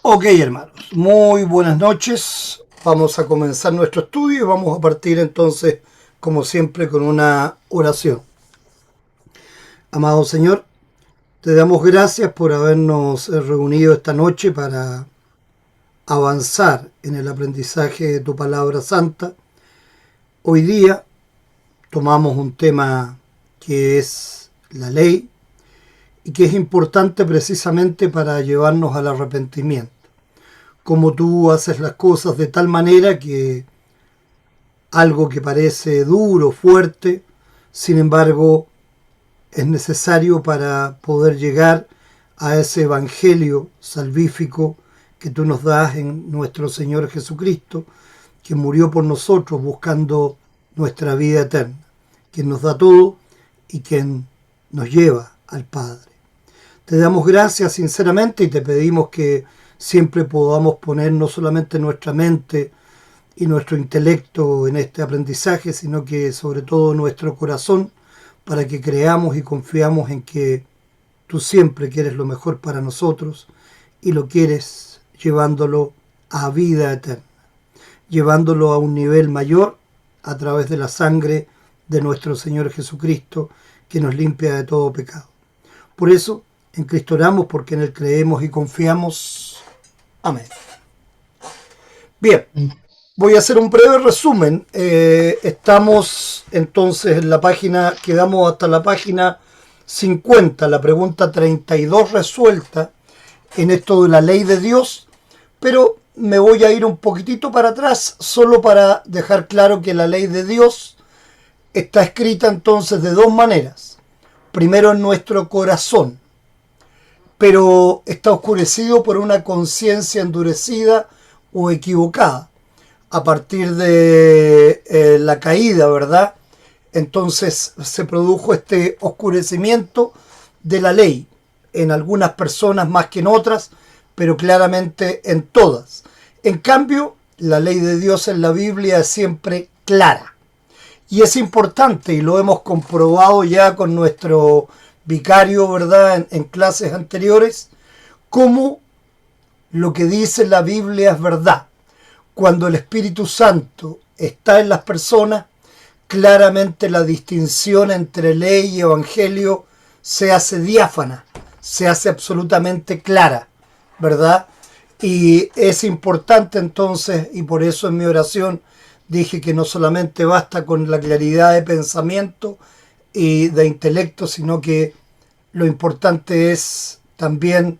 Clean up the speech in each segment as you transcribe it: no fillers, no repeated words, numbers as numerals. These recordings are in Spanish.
Ok, hermanos, muy buenas noches. Vamos a comenzar nuestro estudio y vamos a partir entonces, como siempre, con una oración. Amado Señor, te damos gracias por habernos reunido esta noche para avanzar en el aprendizaje de tu palabra santa. Hoy día tomamos un tema que es la ley y que es importante precisamente para llevarnos al arrepentimiento. Como tú haces las cosas de tal manera que algo que parece duro, fuerte, sin embargo, es necesario para poder llegar a ese evangelio salvífico que tú nos das en nuestro Señor Jesucristo, que murió por nosotros buscando nuestra vida eterna, quien nos da todo y quien nos lleva al Padre. Te damos gracias sinceramente y te pedimos que siempre podamos poner no solamente nuestra mente y nuestro intelecto en este aprendizaje, sino que sobre todo nuestro corazón, para que creamos y confiamos en que tú siempre quieres lo mejor para nosotros y lo quieres llevándolo a vida eterna, llevándolo a un nivel mayor a través de la sangre de nuestro Señor Jesucristo, que nos limpia de todo pecado. Por eso, en Cristo oramos, porque en Él creemos y confiamos. Amén. Bien, voy a hacer un breve resumen. Estamos entonces en la página, quedamos hasta la página 50, la pregunta 32 resuelta en esto de la ley de Dios, pero me voy a ir un poquitito para atrás, solo para dejar claro que la ley de Dios está escrita entonces de dos maneras. Primero en nuestro corazón, pero está oscurecido por una conciencia endurecida o equivocada a partir de la caída, ¿verdad? Entonces se produjo este oscurecimiento de la ley en algunas personas más que en otras, pero claramente en todas. En cambio, la ley de Dios en la Biblia es siempre clara. Y es importante, y lo hemos comprobado ya con nuestro vicario, ¿verdad?, en clases anteriores, cómo lo que dice la Biblia es verdad. Cuando el Espíritu Santo está en las personas, claramente la distinción entre ley y evangelio se hace diáfana, se hace absolutamente clara, ¿verdad? Y es importante entonces, y por eso en mi oración dije que no solamente basta con la claridad de pensamiento y de intelecto, sino que lo importante es también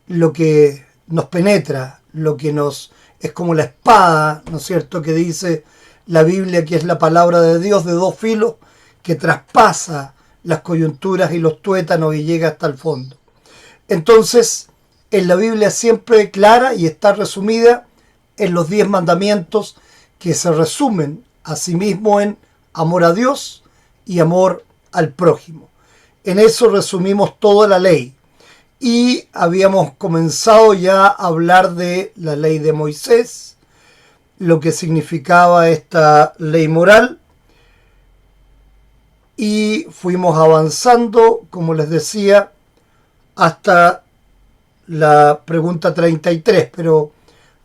lo que nos penetra, lo que nos es como la espada, ¿no es cierto?, que dice la Biblia, que es la palabra de Dios de dos filos, que traspasa las coyunturas y los tuétanos y llega hasta el fondo. Entonces, en la Biblia siempre clara y está resumida en los 10 mandamientos, que se resumen a sí mismo en amor a Dios y amor al prójimo. En eso resumimos toda la ley. Y habíamos comenzado ya a hablar de la ley de Moisés, lo que significaba esta ley moral. Y fuimos avanzando, como les decía, hasta la pregunta 33. Pero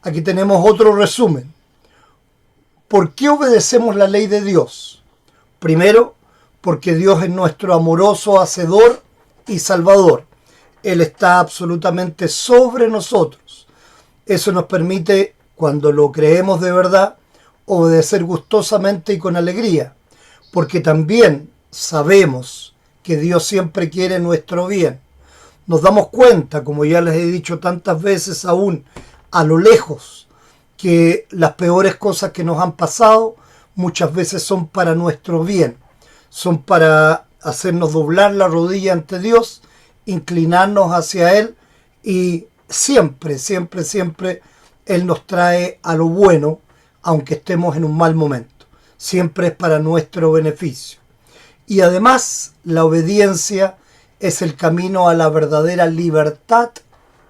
aquí tenemos otro resumen. ¿Por qué obedecemos la ley de Dios? Primero, porque Dios es nuestro amoroso Hacedor y Salvador. Él está absolutamente sobre nosotros. Eso nos permite, cuando lo creemos de verdad, obedecer gustosamente y con alegría, porque también sabemos que Dios siempre quiere nuestro bien. Nos damos cuenta, como ya les he dicho tantas veces aún, a lo lejos, que las peores cosas que nos han pasado muchas veces son para nuestro bien, son para hacernos doblar la rodilla ante Dios, inclinarnos hacia Él, y siempre, siempre, siempre Él nos trae a lo bueno, aunque estemos en un mal momento. Siempre es para nuestro beneficio. Y además, la obediencia es el camino a la verdadera libertad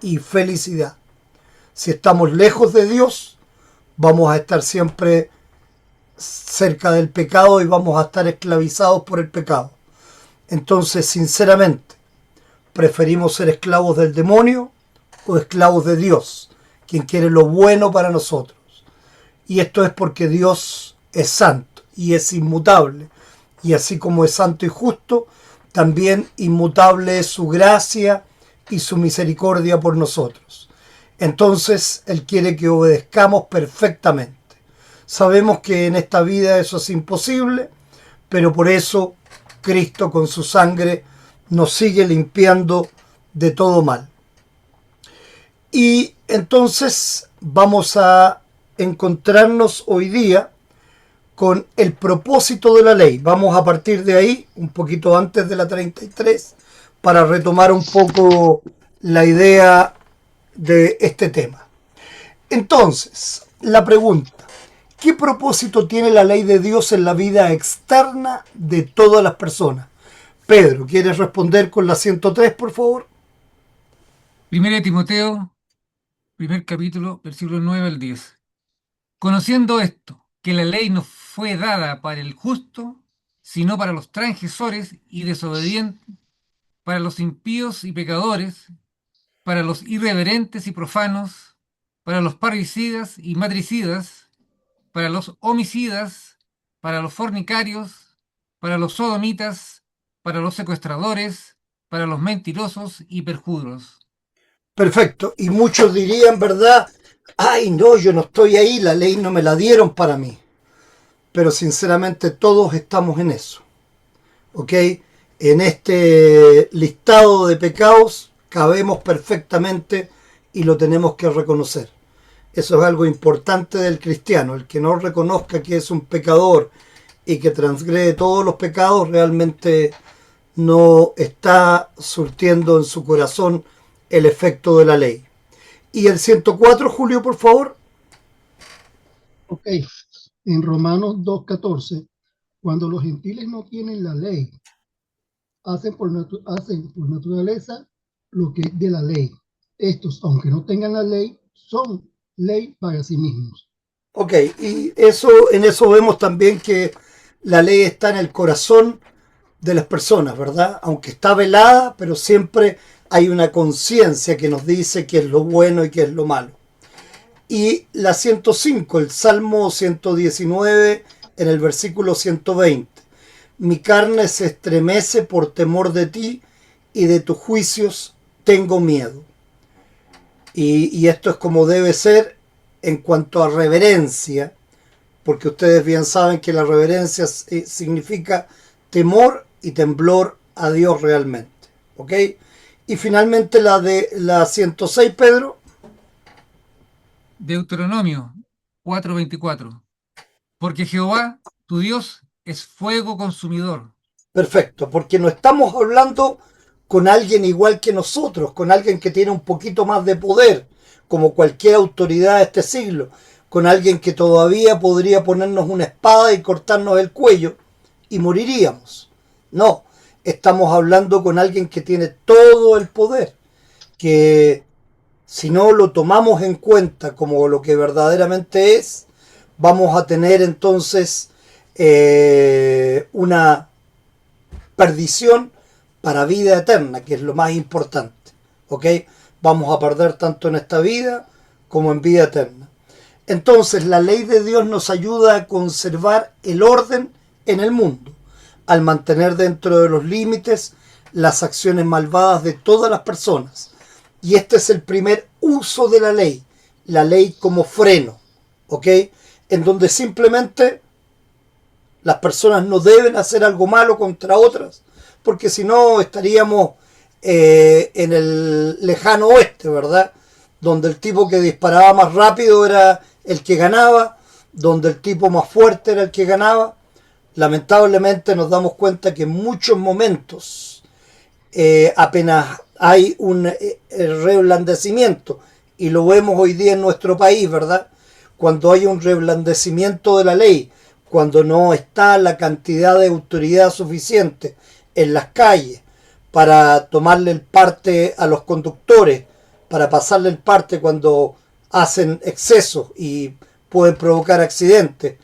y felicidad. Si estamos lejos de Dios, vamos a estar siempre cerca del pecado y vamos a estar esclavizados por el pecado. Entonces, sinceramente, ¿preferimos ser esclavos del demonio o esclavos de Dios? quien quiere lo bueno para nosotros. Y esto es porque Dios es santo y es inmutable. Y así como es santo y justo, también inmutable es su gracia y su misericordia por nosotros. Entonces, Él quiere que obedezcamos perfectamente. Sabemos que en esta vida eso es imposible, pero por eso Cristo con su sangre nos sigue limpiando de todo mal. Y entonces vamos a encontrarnos hoy día con el propósito de la ley. Vamos a partir de ahí, un poquito antes de la 33, para retomar un poco la idea de este tema. Entonces, la pregunta: ¿qué propósito tiene la ley de Dios en la vida externa de todas las personas? Pedro, ¿quieres responder con la 103, por favor? Primera de Timoteo, primer capítulo, versículo 9 al 10. Conociendo esto, que la ley no fue dada para el justo, sino para los transgresores y desobedientes, para los impíos y pecadores, para los irreverentes y profanos, para los parricidas y matricidas, para los homicidas, para los fornicarios, para los sodomitas, para los secuestradores, para los mentirosos y perjuros. Perfecto. Y muchos dirían, ¿verdad? Ay, no, yo no estoy ahí, la ley no me la dieron para mí. Pero sinceramente todos estamos en eso. ¿Ok? En este listado de pecados cabemos perfectamente y lo tenemos que reconocer. Eso es algo importante del cristiano. El que no reconozca que es un pecador y que transgrede todos los pecados realmente no está surtiendo en su corazón el efecto de la ley. Y el 104, Julio, por favor. Ok, en Romanos 2:14, cuando los gentiles no tienen la ley, hacen por naturaleza lo que es de la ley. Estos, aunque no tengan la ley, son ley para sí mismos. Ok, y en eso vemos también que la ley está en el corazón de las personas, ¿verdad? Aunque está velada, pero siempre hay una conciencia que nos dice qué es lo bueno y qué es lo malo. Y la 105, el Salmo 119, en el versículo 120. Mi carne se estremece por temor de ti y de tus juicios tengo miedo. Y esto es como debe ser en cuanto a reverencia, porque ustedes bien saben que la reverencia significa temor y temblor a Dios realmente. ¿Ok? Y finalmente la 106, Pedro. Deuteronomio 4:24. Porque Jehová, tu Dios, es fuego consumidor. Perfecto, porque no estamos hablando con alguien igual que nosotros, con alguien que tiene un poquito más de poder, como cualquier autoridad de este siglo, con alguien que todavía podría ponernos una espada y cortarnos el cuello y moriríamos. No, estamos hablando con alguien que tiene todo el poder, que si no lo tomamos en cuenta como lo que verdaderamente es, vamos a tener entonces una perdición para vida eterna, que es lo más importante. ¿Ok? Vamos a perder tanto en esta vida como en vida eterna. Entonces, la ley de Dios nos ayuda a conservar el orden en el mundo, al mantener dentro de los límites las acciones malvadas de todas las personas. Y este es el primer uso de la ley como freno, ¿ok? En donde simplemente las personas no deben hacer algo malo contra otras, porque si no estaríamos en el lejano oeste, ¿verdad? Donde el tipo que disparaba más rápido era el que ganaba, donde el tipo más fuerte era el que ganaba. Lamentablemente nos damos cuenta que en muchos momentos apenas hay un reblandecimiento, y lo vemos hoy día en nuestro país, ¿verdad? Cuando hay un reblandecimiento de la ley, cuando no está la cantidad de autoridad suficiente en las calles para tomarle el parte a los conductores, para pasarle el parte cuando hacen excesos y pueden provocar accidentes,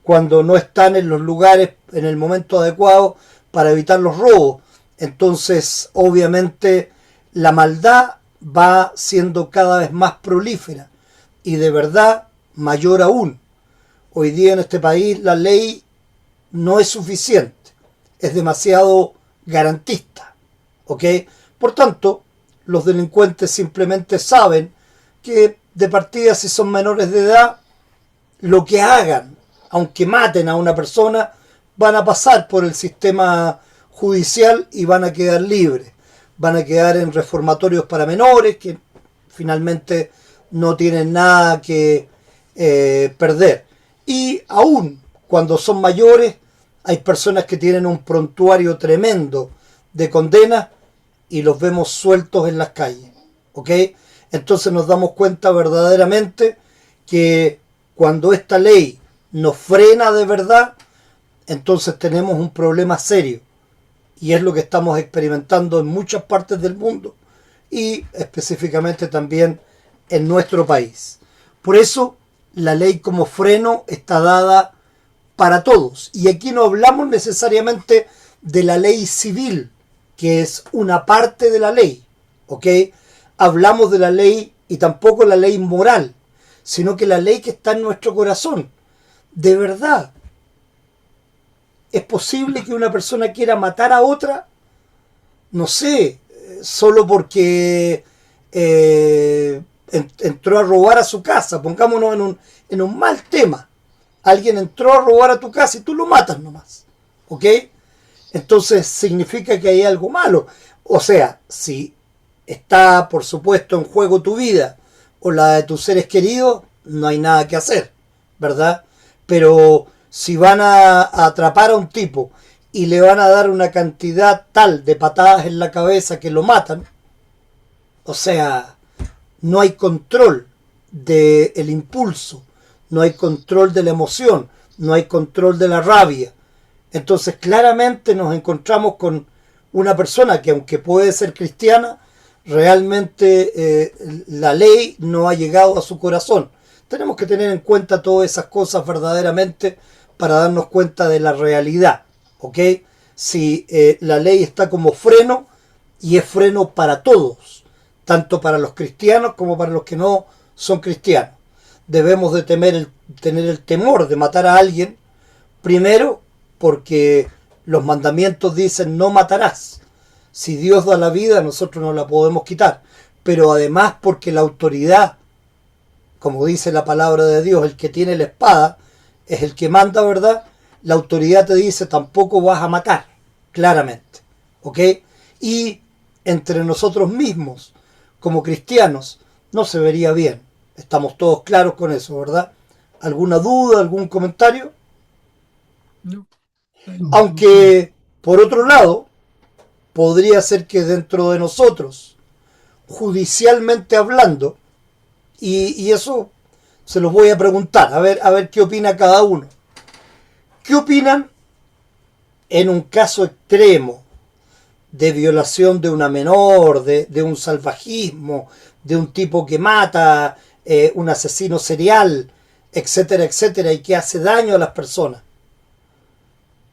cuando no están en los lugares en el momento adecuado para evitar los robos. Entonces, obviamente, la maldad va siendo cada vez más prolífera. Y de verdad, mayor aún, hoy día en este país la ley no es suficiente, es demasiado garantista, ¿ok? Por tanto, los delincuentes simplemente saben que de partida si son menores de edad, lo que hagan, aunque maten a una persona, van a pasar por el sistema judicial y van a quedar libres. Van a quedar en reformatorios para menores que finalmente no tienen nada que perder. Y aún cuando son mayores, hay personas que tienen un prontuario tremendo de condenas y los vemos sueltos en las calles. ¿Ok? Entonces nos damos cuenta verdaderamente que cuando esta ley nos frena de verdad, entonces tenemos un problema serio. Y es lo que estamos experimentando en muchas partes del mundo y específicamente también en nuestro país. Por eso la ley como freno está dada para todos. Y aquí no hablamos necesariamente de la ley civil, que es una parte de la ley, ¿ok? Hablamos de la ley y tampoco la ley moral, sino que la ley que está en nuestro corazón. De verdad, ¿es posible que una persona quiera matar a otra? No sé, solo porque entró a robar a su casa. Pongámonos en un mal tema. Alguien entró a robar a tu casa y tú lo matas nomás. ¿Ok? Entonces significa que hay algo malo. O sea, si está, por supuesto, en juego tu vida o la de tus seres queridos, no hay nada que hacer, ¿verdad? Pero si van a atrapar a un tipo y le van a dar una cantidad tal de patadas en la cabeza que lo matan, o sea, no hay control del impulso, no hay control de la emoción, no hay control de la rabia. Entonces claramente nos encontramos con una persona que aunque puede ser cristiana, realmente la ley no ha llegado a su corazón. Tenemos que tener en cuenta todas esas cosas verdaderamente para darnos cuenta de la realidad. ¿Ok? Si la ley está como freno y es freno para todos, tanto para los cristianos como para los que no son cristianos. Debemos de tener el temor de matar a alguien, primero porque los mandamientos dicen no matarás. Si Dios da la vida, nosotros no la podemos quitar. Pero además porque la autoridad, como dice la palabra de Dios, el que tiene la espada es el que manda, ¿verdad? La autoridad te dice tampoco vas a matar, claramente. ¿Ok? Y entre nosotros mismos, como cristianos, no se vería bien. Estamos todos claros con eso, ¿verdad? ¿Alguna duda, algún comentario? No, está bien. No, no, no. Aunque, por otro lado, podría ser que dentro de nosotros, judicialmente hablando, y eso se los voy a preguntar, a ver qué opina cada uno. ¿Qué opinan en un caso extremo de violación de una menor, de un salvajismo, de un tipo que mata, un asesino serial, etcétera, etcétera, y que hace daño a las personas?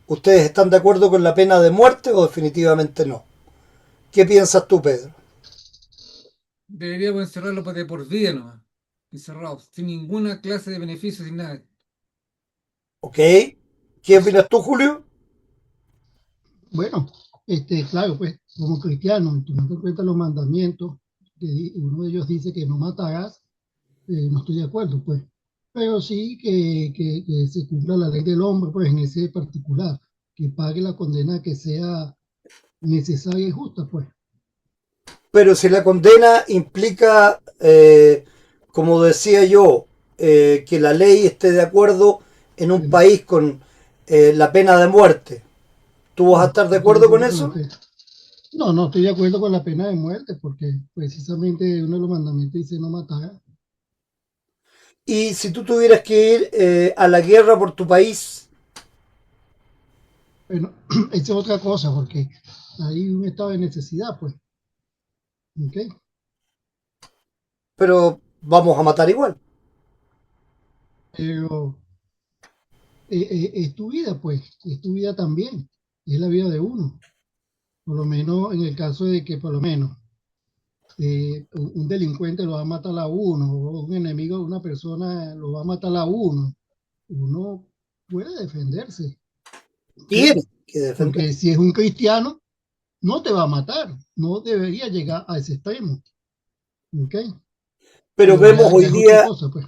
¿Ustedes están de acuerdo con la pena de muerte o definitivamente no? ¿Qué piensas tú, Pedro? Deberíamos encerrarlo de por vida nomás. Encerrados, sin ninguna clase de beneficio, sin nada. ¿Ok? ¿Qué opinas tú, Julio? Bueno, claro, pues como cristiano, tomando en cuenta los mandamientos, que uno de ellos dice que no matarás, no estoy de acuerdo, pues. Pero sí que se cumpla la ley del hombre, pues en ese particular, que pague la condena que sea necesaria y justa, pues. Pero si la condena implica, como decía yo, que la ley esté de acuerdo en un Bueno, país con la pena de muerte, ¿tú vas a no, estar de no estoy de acuerdo con acuerdo con la eso? pena. No, no estoy de acuerdo con la pena de muerte, porque precisamente uno de los mandamientos dice no matar. Y si tú tuvieras que ir a la guerra por tu país, Bueno, esa es otra cosa, porque hay un estado de necesidad, pues. ¿Ok? pero vamos a matar igual. Pero es tu vida, pues, es tu vida también, es la vida de uno, por lo menos en el caso de que, por lo menos, un delincuente lo va a matar a uno, o un enemigo de una persona lo va a matar a uno, uno puede defenderse, ¿ok? Tiene que defender. Porque si es un cristiano, no te va a matar, no debería llegar a ese extremo, ¿ok? Pero Pero vemos ya, hoy ya es otra día, cosa, pues.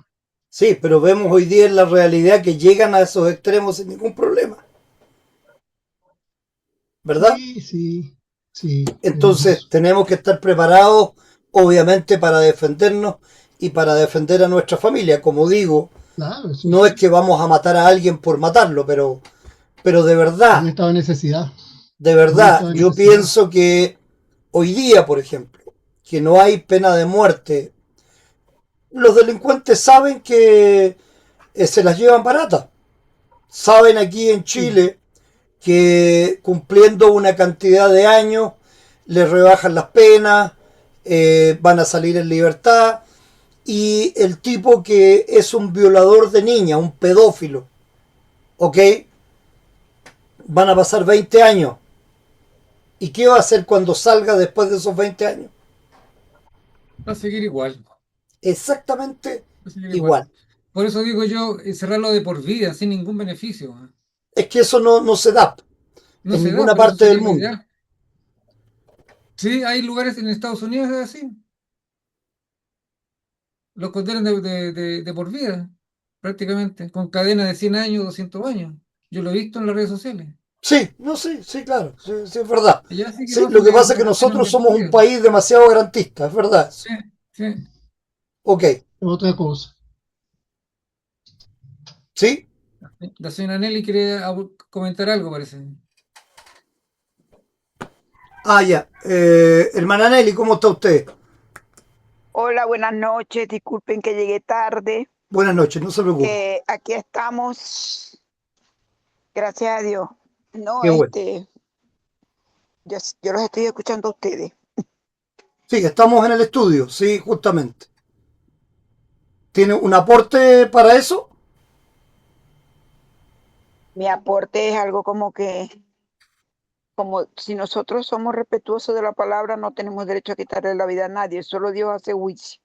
sí, pero vemos hoy día en la realidad que llegan a esos extremos sin ningún problema, ¿verdad? Sí, sí, sí, vemos Entonces eso. tenemos que estar preparados, obviamente, para defendernos y para defender a nuestra familia. Como digo, Claro, eso no es sí, que vamos a matar a alguien por matarlo, pero un estado de necesidad, de un verdad, estado de yo necesidad. pienso que hoy día, por ejemplo, que no hay pena de muerte, los delincuentes saben que se las llevan baratas. Saben aquí en Sí, Chile que cumpliendo una cantidad de años les rebajan las penas, van a salir en libertad y el tipo que es un violador de niña, un pedófilo, ¿ok? Van a pasar 20 años. ¿Y qué va a hacer cuando salga después de esos 20 años? Va a seguir igual, va Exactamente a seguir igual. igual. Por eso digo yo, cerrarlo de por vida, sin ningún beneficio. Es que eso no se da No en se da, ninguna pero eso parte del sería lo mundo. ideal. Sí, hay lugares en Estados Unidos es así. Los condenan de por vida, prácticamente, con cadena de 100 años, 200 años. Yo lo he visto en las redes sociales. Sí, no, sí, sí, claro, sí, sí, es verdad. Allá sí que Sí, no, lo que porque pasa es que los condenan nosotros de por somos un vida. país demasiado garantista, es verdad. Sí, sí. Ok, otra cosa. ¿sí? La señora Nelly quiere comentar algo, parece. Ah, ya. Hermana Nelly, ¿cómo está usted? Hola, buenas noches. Disculpen que llegué tarde. Buenas noches, no se preocupe. Aquí estamos, gracias a Dios. No, Qué bueno. yo los estoy escuchando a ustedes. Sí, estamos en el estudio, sí, justamente. ¿Tiene un aporte para eso? Mi aporte es algo como si nosotros somos respetuosos de la palabra, no tenemos derecho a quitarle la vida a nadie. Solo Dios hace juicio,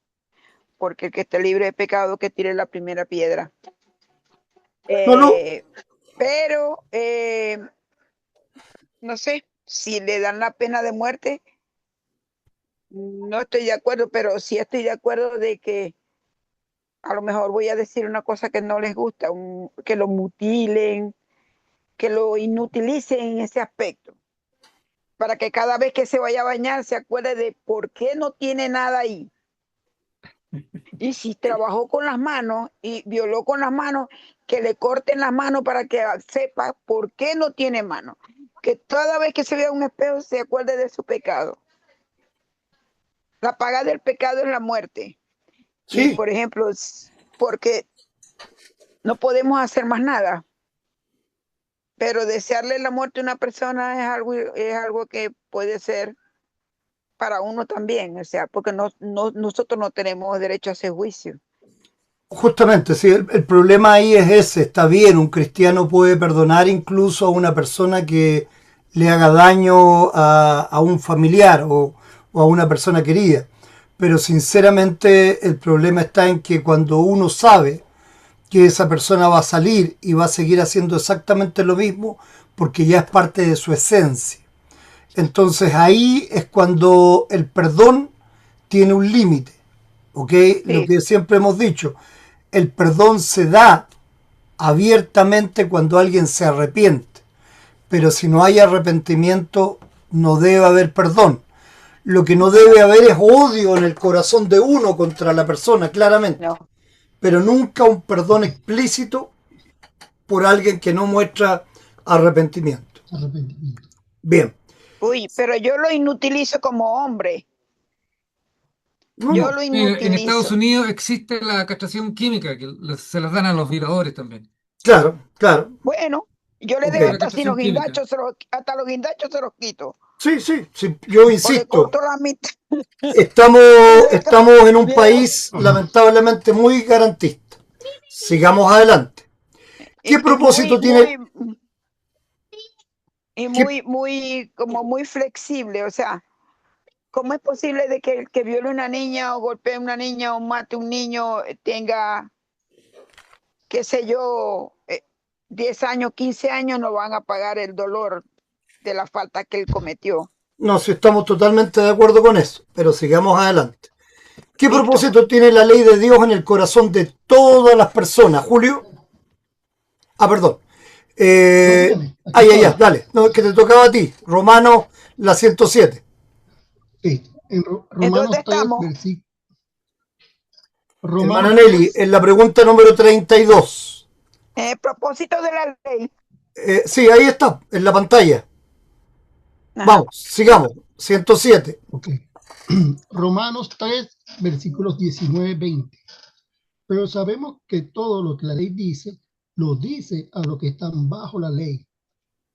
porque el que esté libre de pecado que tire la primera piedra. No, no. Eh, pero, no sé, si le dan la pena de muerte, no estoy de acuerdo, pero sí estoy de acuerdo de que a lo mejor voy a decir una cosa que no les gusta, que lo mutilen, que lo inutilicen en ese aspecto, para que cada vez que se vaya a bañar se acuerde de por qué no tiene nada ahí. Y si trabajó con las manos y violó con las manos, que le corten las manos para que sepa por qué no tiene mano. Que toda vez que se vea un espejo se acuerde de su pecado. La paga del pecado es la muerte. Y Sí, por ejemplo, porque no podemos hacer más nada. Pero desearle la muerte a una persona es algo que puede ser para uno también, o sea, porque nosotros no tenemos derecho a ese juicio. justamente, sí, el problema ahí es ese. Está bien, un cristiano puede perdonar incluso a una persona que le haga daño a un familiar o a una persona querida. Pero sinceramente el problema está en que cuando uno sabe que esa persona va a salir y va a seguir haciendo exactamente lo mismo porque ya es parte de su esencia. Entonces ahí es cuando el perdón tiene un límite, ¿ok? Lo Sí, que siempre hemos dicho, el perdón se da abiertamente cuando alguien se arrepiente, pero si no hay arrepentimiento no debe haber perdón. Lo que no debe haber es odio en el corazón de uno contra la persona, claramente, no. pero nunca un perdón explícito por alguien que no muestra arrepentimiento. Arrepentimiento. Bien. Uy, pero yo lo inutilizo como hombre. No, Yo no. lo En Estados inutilizo. Unidos existe la castración química que se las dan a los violadores también. Claro, claro. Bueno, yo le Ok. dejo La hasta sin castración los química. guindachos, hasta los guindachos se los quito. Sí, sí, sí. Yo O le insisto, corto la mitad. estamos, Viera, estamos en un viera, país lamentablemente muy garantista. Sigamos adelante. ¿Qué y propósito tiene? ¿Qué? muy, como muy flexible. O sea, ¿Cómo es posible de que el que viole a una niña o golpee a una niña o mate a un niño tenga, qué sé yo, 10 años, 15 años, no van a pagar el dolor de la falta que él cometió? No, si estamos totalmente de acuerdo con eso, pero sigamos adelante. ¿Qué Listo. propósito tiene la ley de Dios en el corazón de todas las personas, Julio? Ah, perdón. Dígame, aquí Ya, estoy. dale. No, es que te tocaba a ti. Romano, la 107. Sí, en ¿En dónde Romanos 3, estamos? versículo. Hermana Romanos Nelly, 3, en la pregunta número 32. En el propósito de la ley. Sí, ahí está, en la pantalla. Ajá. Vamos, sigamos. 107. ok. Romanos 3, versículos 19-20. Pero sabemos que todo lo que la ley dice, lo dice a los que están bajo la ley,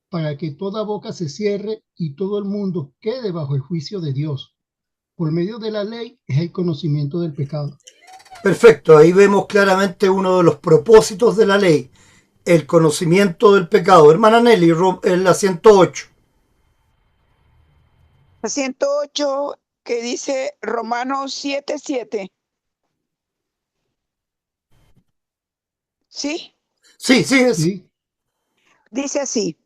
para que toda boca se cierre y todo el mundo quede bajo el juicio de Dios. Por medio de la ley es el conocimiento del pecado. Perfecto, ahí vemos claramente uno de los propósitos de la ley, el conocimiento del pecado. Hermana Nelly, en la 108. 108 que dice Romanos 7:7. ¿Sí? Sí, sí, es. ¿Sí? Dice así: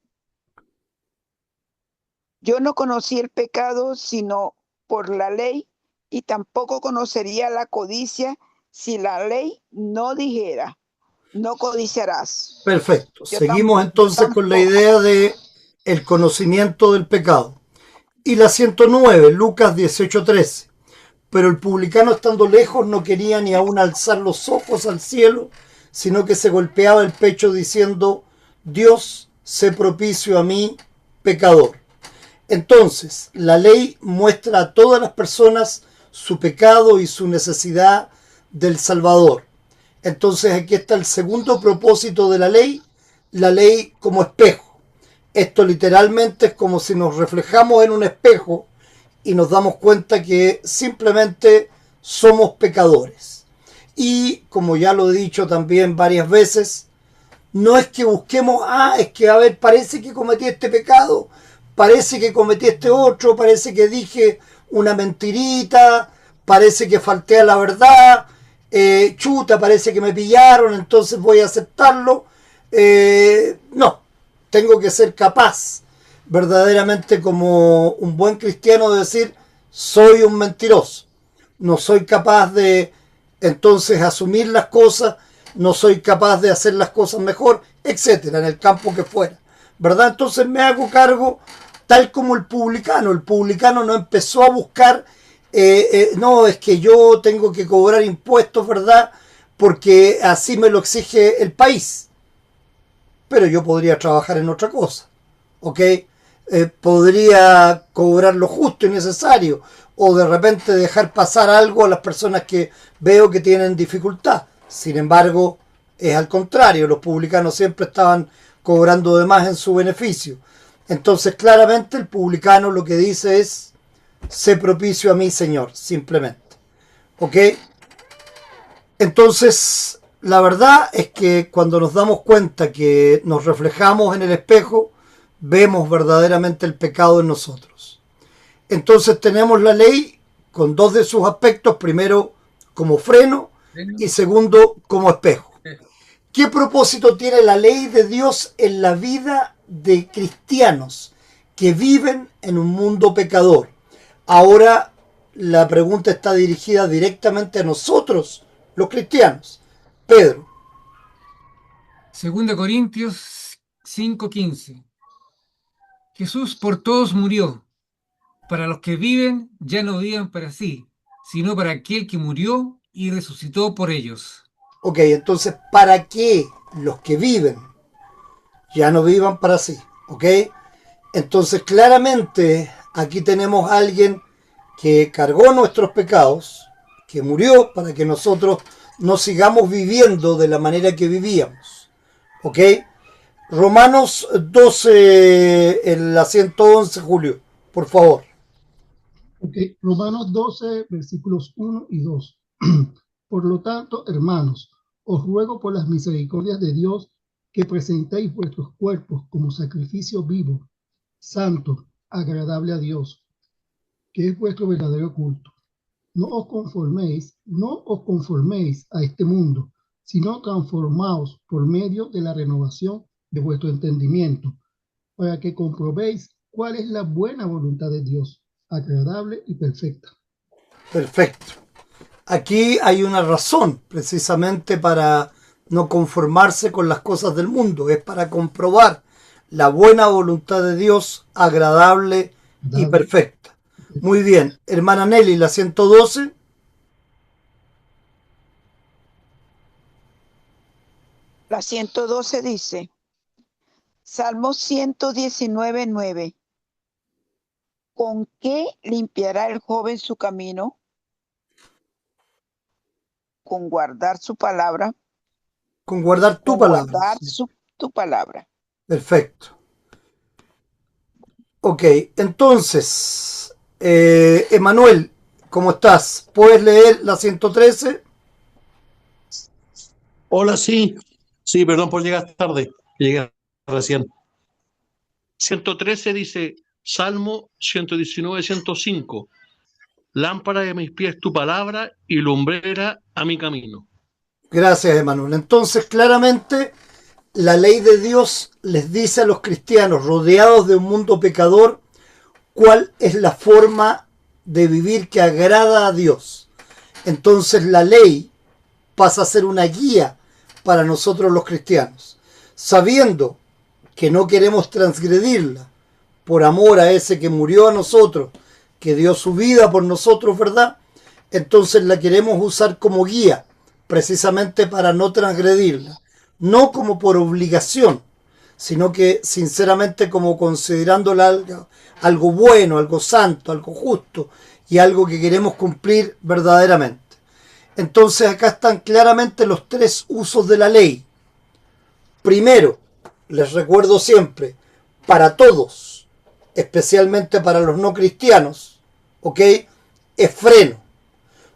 yo no conocí el pecado sino por la ley, y tampoco conocería la codicia si la ley no dijera, no codiciarás. Perfecto. Yo, Seguimos yo entonces con la tampoco. idea de el conocimiento del pecado. Y la 109, Lucas 18:13. Pero el publicano, estando lejos, no quería ni aún alzar los ojos al cielo, sino que se golpeaba el pecho diciendo: Dios, sé propicio a mí, pecador. Entonces, la ley muestra a todas las personas su pecado y su necesidad del Salvador. Entonces, aquí está el segundo propósito de la ley como espejo. Esto literalmente es como si nos reflejamos en un espejo y nos damos cuenta que simplemente somos pecadores. Y como ya lo he dicho también varias veces, no es que busquemos, es que a ver, parece que cometí este pecado, parece que cometí este otro, parece que dije una mentirita, parece que falté a la verdad, chuta, parece que me pillaron, entonces voy a aceptarlo. No, tengo que ser capaz verdaderamente como un buen cristiano de decir: soy un mentiroso, no soy capaz de entonces asumir las cosas, no soy capaz de hacer las cosas mejor, etcétera, en el campo que fuera, ¿verdad? Entonces me hago cargo, tal como el publicano no empezó a buscar, no, es que yo tengo que cobrar impuestos, ¿verdad? Porque así me lo exige el país, pero yo podría trabajar en otra cosa, ¿ok? Podría cobrar lo justo y necesario, o de repente dejar pasar algo a las personas que veo que tienen dificultad. Sin embargo, es al contrario, los publicanos siempre estaban cobrando de más en su beneficio. Entonces, claramente el publicano lo que dice es: sé propicio a mí, Señor, simplemente. ¿Ok? Entonces, la verdad es que cuando nos damos cuenta que nos reflejamos en el espejo, vemos verdaderamente el pecado en nosotros. Entonces tenemos la ley con dos de sus aspectos: primero como freno y segundo como espejo. ¿Qué propósito tiene la ley de Dios en la vida de cristianos que viven en un mundo pecador? Ahora la pregunta está dirigida directamente a nosotros, los cristianos. Pedro. 2 Corintios 5:15. Jesús por todos murió. Para los que viven, ya no vivan para sí, sino para aquel que murió y resucitó por ellos. Ok, entonces, ¿para qué los que viven ya no vivan para sí? Ok, entonces claramente aquí tenemos a alguien que cargó nuestros pecados, que murió para que nosotros no sigamos viviendo de la manera que vivíamos. ¿Ok? Romanos 12, en la 111, Julio, por favor. Ok, Romanos 12, versículos 1 y 2. Por lo tanto, hermanos, os ruego por las misericordias de Dios que presentéis vuestros cuerpos como sacrificio vivo, santo, agradable a Dios. que es vuestro verdadero culto. No os conforméis a este mundo, sino transformaos por medio de la renovación de vuestro entendimiento, para que comprobéis cuál es la buena voluntad de Dios, agradable y perfecta. Perfecto. Aquí hay una razón precisamente para no conformarse con las cosas del mundo, es para comprobar la buena voluntad de Dios, agradable y perfecta. Muy bien, hermana Nelly, la 112. La 112 dice, Salmo 119:9. ¿Con qué limpiará el joven su camino? Con guardar su palabra. Con guardar tu Con palabra. guardar Sí. tu palabra. Perfecto. Ok, entonces, Emanuel, ¿cómo estás? ¿Puedes leer la 113? Hola, sí. Sí, perdón por llegar tarde. Llegué recién. 113 dice, Salmo 119, 105. Lámpara de mis pies tu palabra y lumbrera a mi camino. Gracias, Emanuel. Entonces, claramente, la ley de Dios les dice a los cristianos rodeados de un mundo pecador cuál es la forma de vivir que agrada a Dios. Entonces, la ley pasa a ser una guía para nosotros los cristianos, sabiendo que no queremos transgredirla por amor a ese que murió a nosotros, que dio su vida por nosotros, ¿verdad? Entonces la queremos usar como guía, precisamente para no transgredirla, no como por obligación, sino que sinceramente como considerándola algo bueno, algo santo, algo justo y algo que queremos cumplir verdaderamente. Entonces acá están claramente los tres usos de la ley. Primero, les recuerdo siempre, para todos, especialmente para los no cristianos, ¿ok? Es freno.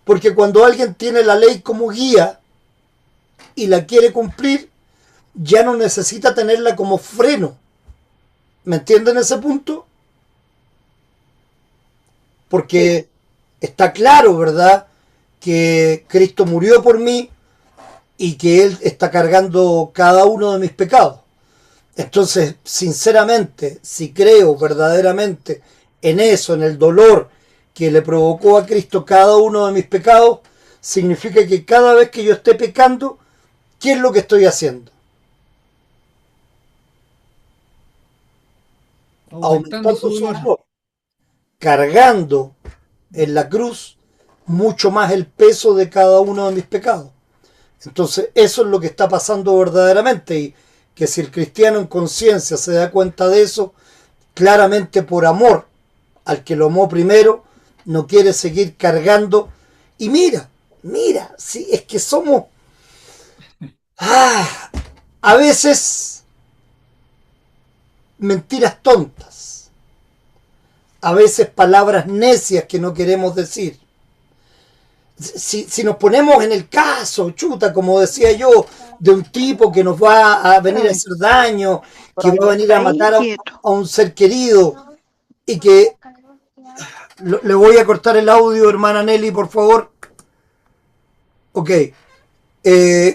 Porque cuando alguien tiene la ley como guía y la quiere cumplir, ya no necesita tenerla como freno. ¿Me entienden ese punto? Porque está claro, ¿verdad?, que Cristo murió por mí y que Él está cargando cada uno de mis pecados. Entonces, sinceramente, si creo verdaderamente en eso, en el dolor que le provocó a Cristo cada uno de mis pecados, significa que cada vez que yo esté pecando, ¿qué es lo que estoy haciendo? Aumentando su Aumentando su dolor. dolor, cargando en la cruz mucho más el peso de cada uno de mis pecados. Entonces eso es lo que está pasando verdaderamente, y que si el cristiano en conciencia se da cuenta de eso, claramente por amor al que lo amó primero, no quiere seguir cargando. Y mira, si es que somos a veces mentiras tontas, a veces palabras necias que no queremos decir. Si nos ponemos en el caso, chuta, como decía yo, de un tipo que nos va a venir a hacer daño, que va a venir a matar a un ser querido, y que le voy a cortar el audio, hermana Nelly, por favor. Ok,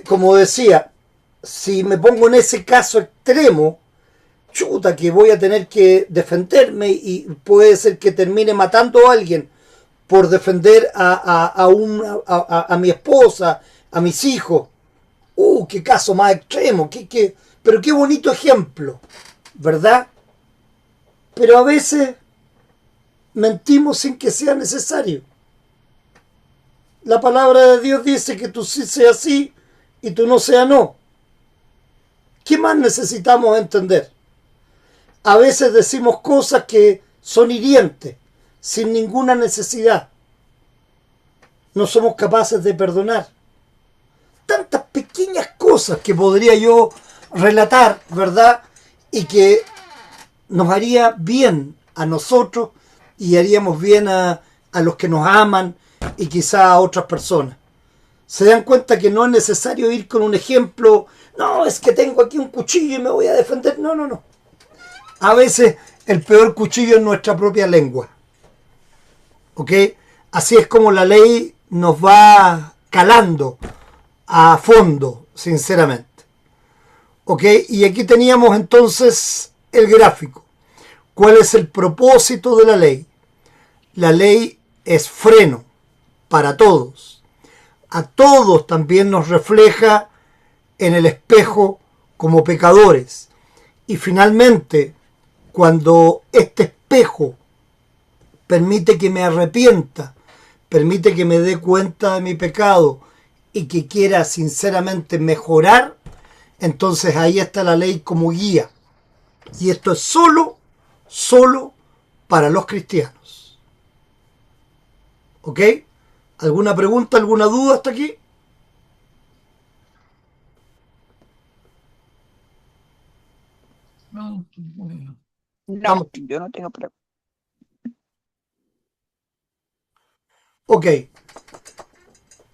como decía, si me pongo en ese caso extremo, chuta, que voy a tener que defenderme y puede ser que termine matando a alguien por defender a mi esposa, a mis hijos. Qué caso más extremo, pero qué bonito ejemplo, ¿verdad? Pero a veces mentimos sin que sea necesario. La palabra de Dios dice que tú sí seas sí y tú no seas no. ¿Qué más necesitamos entender? A veces decimos cosas que son hirientes, sin ninguna necesidad. No somos capaces de perdonar. Tantas pequeñas cosas que podría yo relatar, ¿verdad? Y que nos haría bien a nosotros y haríamos bien a los que nos aman y quizá a otras personas. Se dan cuenta que no es necesario ir con un ejemplo. No, es que tengo aquí un cuchillo y me voy a defender. No. A veces el peor cuchillo es nuestra propia lengua. ¿Ok? Así es como la ley nos va calando a fondo, sinceramente. ¿Ok? Y aquí teníamos entonces el gráfico. ¿Cuál es el propósito de la ley? La ley es freno para todos. A todos también nos refleja en el espejo como pecadores. Y finalmente, cuando este espejo permite que me arrepienta, permite que me dé cuenta de mi pecado y que quiera sinceramente mejorar, entonces ahí está la ley como guía. Y esto es solo para los cristianos. ¿Ok? ¿Alguna pregunta, alguna duda hasta aquí? No, bueno. No, yo no tengo problema. Ok.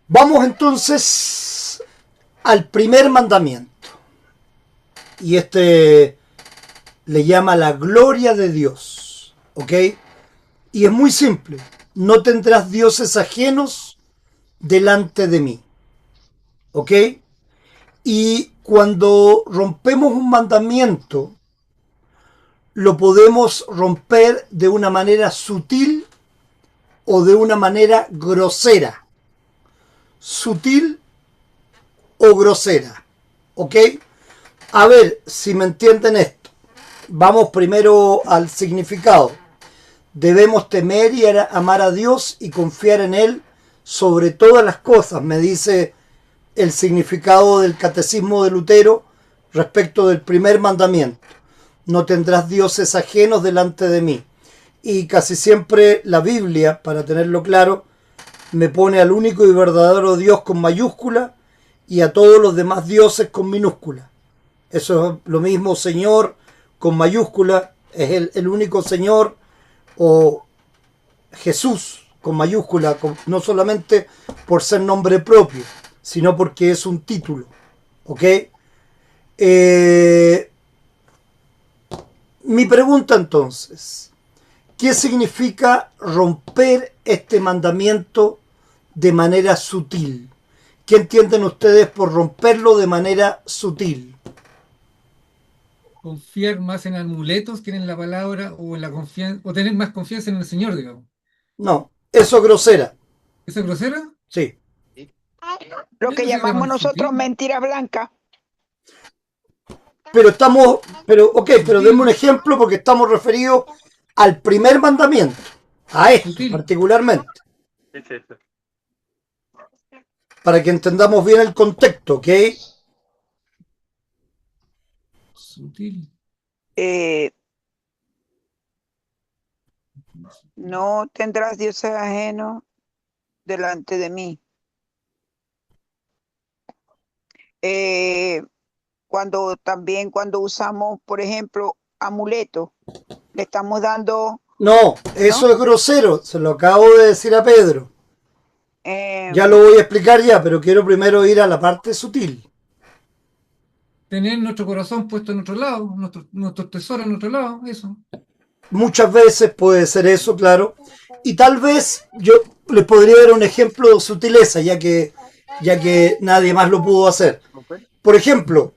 Vamos entonces al primer mandamiento. Y este le llama la gloria de Dios. ¿Ok? Y es muy simple. No tendrás dioses ajenos delante de mí. ¿Ok? Y cuando rompemos un mandamiento, lo podemos romper de una manera sutil o de una manera grosera. Sutil o grosera. ¿Ok? A ver si me entienden esto. Vamos primero al significado. Debemos temer y amar a Dios y confiar en Él sobre todas las cosas, me dice el significado del Catecismo de Lutero respecto del primer mandamiento. No tendrás dioses ajenos delante de mí. Y casi siempre la Biblia, para tenerlo claro, me pone al único y verdadero Dios con mayúscula y a todos los demás dioses con minúscula. Eso es lo mismo, Señor con mayúscula, es el único Señor, o Jesús con mayúscula, no solamente por ser nombre propio, sino porque es un título. ¿Ok? Mi pregunta entonces, ¿qué significa romper este mandamiento de manera sutil? ¿Qué entienden ustedes por romperlo de manera sutil? Confiar más en amuletos que en la palabra o en la confianza, o tener más confianza en el Señor, digamos. No, eso es grosera. ¿Eso es grosera? Sí. Lo Yo que considero llamamos más nosotros sutil. mentira blanca. Pero denme un Sutil, ejemplo porque estamos referidos al primer mandamiento, a esto sutil. particularmente, para que entendamos bien el contexto, ¿ok? Sutil. Eh, no tendrás dioses ajenos delante de mí. Cuando usamos, por ejemplo, amuletos, le estamos dando, No, eso ¿no? es grosero, se lo acabo de decir a Pedro. Ya lo Em, voy a explicar ya, pero quiero primero ir a la parte sutil. Tener nuestro corazón puesto en otro lado, nuestro tesoro en otro lado, eso. Muchas veces puede ser eso, claro. Y tal vez yo les podría dar un ejemplo de sutileza, ya que nadie más lo pudo hacer. Por ejemplo,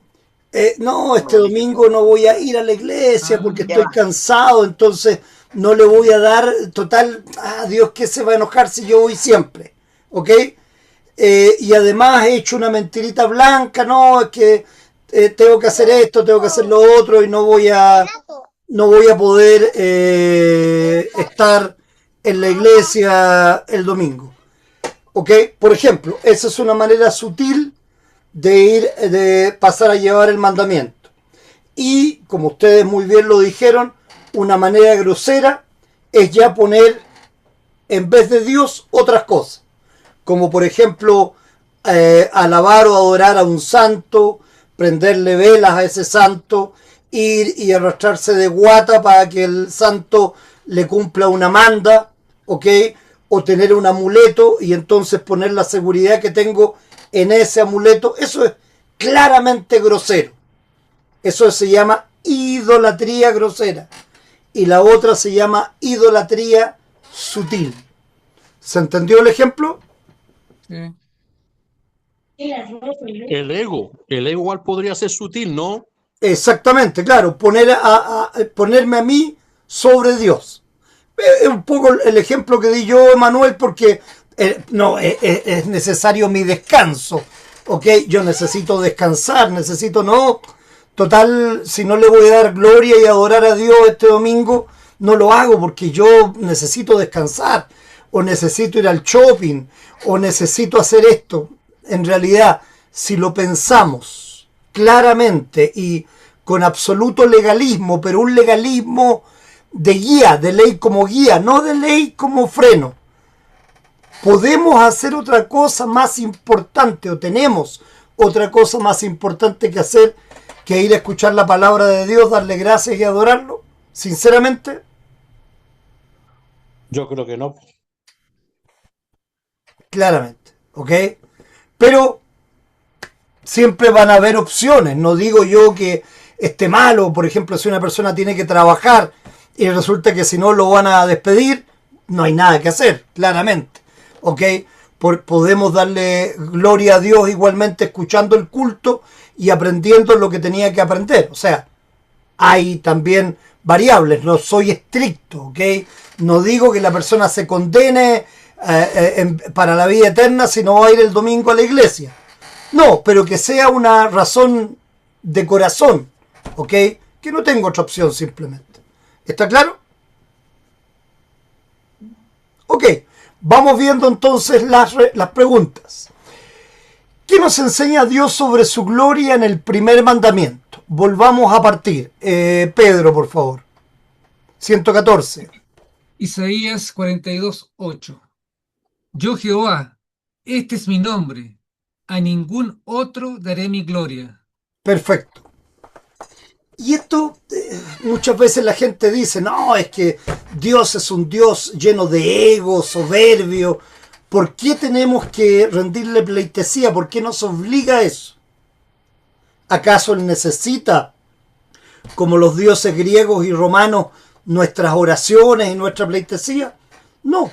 no, este domingo no voy a ir a la iglesia Ah, porque ya estoy va. cansado, entonces no le voy a dar, total, a Dios que se va a enojar si yo voy siempre, ¿ok? Y además he hecho una mentirita blanca, no, es que tengo que hacer esto, tengo que hacer lo otro y no voy a poder estar en la iglesia el domingo, ¿ok? Por ejemplo, esa es una manera sutil de pasar a llevar el mandamiento. Y, como ustedes muy bien lo dijeron, una manera grosera es ya poner en vez de Dios otras cosas. Como por ejemplo, alabar o adorar a un santo, prenderle velas a ese santo, ir y arrastrarse de guata para que el santo le cumpla una manda, ¿ok? O tener un amuleto y entonces poner la seguridad que tengo en ese amuleto. Eso es claramente grosero. Eso se llama idolatría grosera. Y la otra se llama idolatría sutil. ¿Se entendió el ejemplo? Sí. El ego igual podría ser sutil, ¿no? Exactamente, claro, ponerme a mí sobre Dios. Es un poco el ejemplo que di yo, Manuel, porque no, es necesario mi descanso, ¿ok? Yo necesito descansar, no, total, si no le voy a dar gloria y adorar a Dios este domingo, no lo hago porque yo necesito descansar, o necesito ir al shopping, o necesito hacer esto. En realidad, si lo pensamos claramente y con absoluto legalismo, pero un legalismo de guía, de ley como guía, no de ley como freno. Podemos hacer otra cosa más importante, o tenemos otra cosa más importante que hacer que ir a escuchar la palabra de Dios, darle gracias y adorarlo, sinceramente. Yo creo que no. Claramente, ¿ok? Pero siempre van a haber opciones. No digo yo que esté malo. Por ejemplo, si una persona tiene que trabajar y resulta que si no lo van a despedir, no hay nada que hacer, claramente. ¿Ok? Podemos darle gloria a Dios igualmente escuchando el culto y aprendiendo lo que tenía que aprender. O sea, hay también variables. No soy estricto, ¿ok? No digo que la persona se condene para la vida eterna si no va a ir el domingo a la iglesia. No, pero que sea una razón de corazón, ¿ok? Que no tengo otra opción simplemente. ¿Está claro? Ok, vamos viendo entonces las preguntas. ¿Qué nos enseña Dios sobre su gloria en el primer mandamiento? Volvamos a partir. Pedro, por favor. 114. Isaías 42:8. Yo Jehová, este es mi nombre, a ningún otro daré mi gloria. Perfecto. Y esto muchas veces la gente dice, no, es que Dios es un Dios lleno de ego, soberbio. ¿Por qué tenemos que rendirle pleitesía? ¿Por qué nos obliga a eso? ¿Acaso Él necesita, como los dioses griegos y romanos, nuestras oraciones y nuestra pleitesía? No.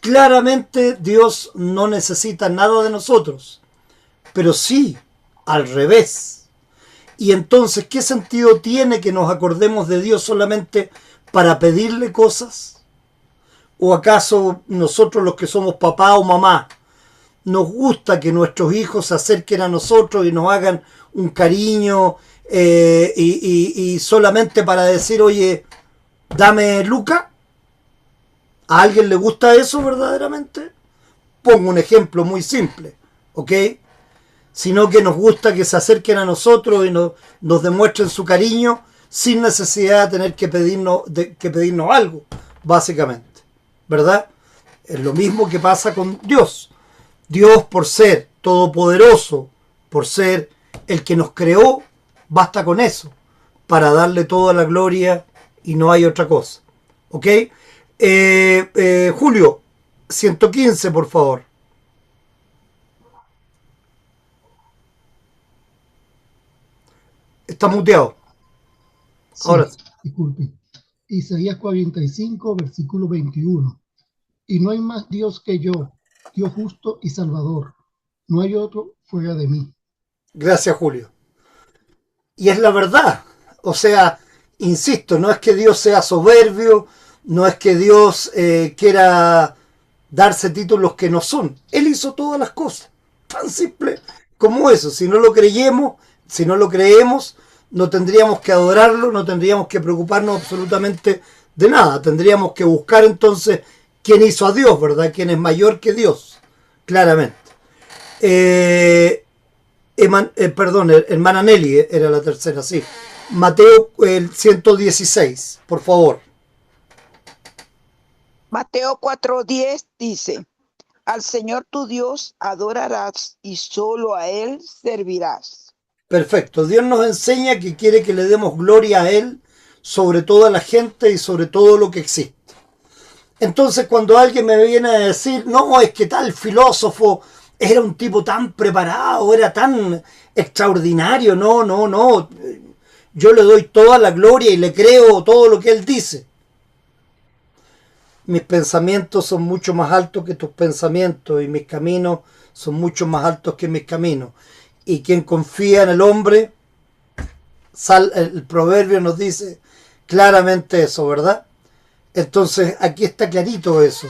Claramente Dios no necesita nada de nosotros. Pero sí, al revés. Y entonces, ¿qué sentido tiene que nos acordemos de Dios solamente para pedirle cosas? ¿O acaso nosotros, los que somos papá o mamá, nos gusta que nuestros hijos se acerquen a nosotros y nos hagan un cariño y solamente para decir, oye, dame Luca? ¿A alguien le gusta eso verdaderamente? Pongo un ejemplo muy simple, ¿ok? Sino que nos gusta que se acerquen a nosotros y nos demuestren su cariño sin necesidad de tener que pedirnos algo, básicamente, ¿verdad? Es lo mismo que pasa con Dios. Dios, por ser todopoderoso, por ser el que nos creó, basta con eso, para darle toda la gloria y no hay otra cosa, ¿ok? Julio, 115, por favor. Está muteado. Sí, Ahora sí. disculpe. Isaías 45, versículo 21. Y no hay más Dios que yo, Dios justo y salvador. No hay otro fuera de mí. Gracias, Julio. Y es la verdad. O sea, insisto, no es que Dios sea soberbio, no es que Dios quiera darse títulos que no son. Él hizo todas las cosas. Tan simple como eso. Si no lo creemos, no tendríamos que adorarlo, no tendríamos que preocuparnos absolutamente de nada. Tendríamos que buscar entonces quién hizo a Dios, ¿verdad? Quién es mayor que Dios, claramente. Hermana Nelly era la tercera, sí. Mateo el 116, por favor. Mateo 4:10 dice, al Señor tu Dios adorarás y solo a Él servirás. Perfecto. Dios nos enseña que quiere que le demos gloria a Él sobre toda la gente y sobre todo lo que existe. Entonces, cuando alguien me viene a decir, no, es que tal filósofo era un tipo tan preparado, era tan extraordinario, no. Yo le doy toda la gloria y le creo todo lo que él dice. mis pensamientos son mucho más altos que tus pensamientos y mis caminos son mucho más altos que mis caminos. Y quien confía en el hombre, el proverbio nos dice claramente eso, ¿verdad? Entonces aquí está clarito eso.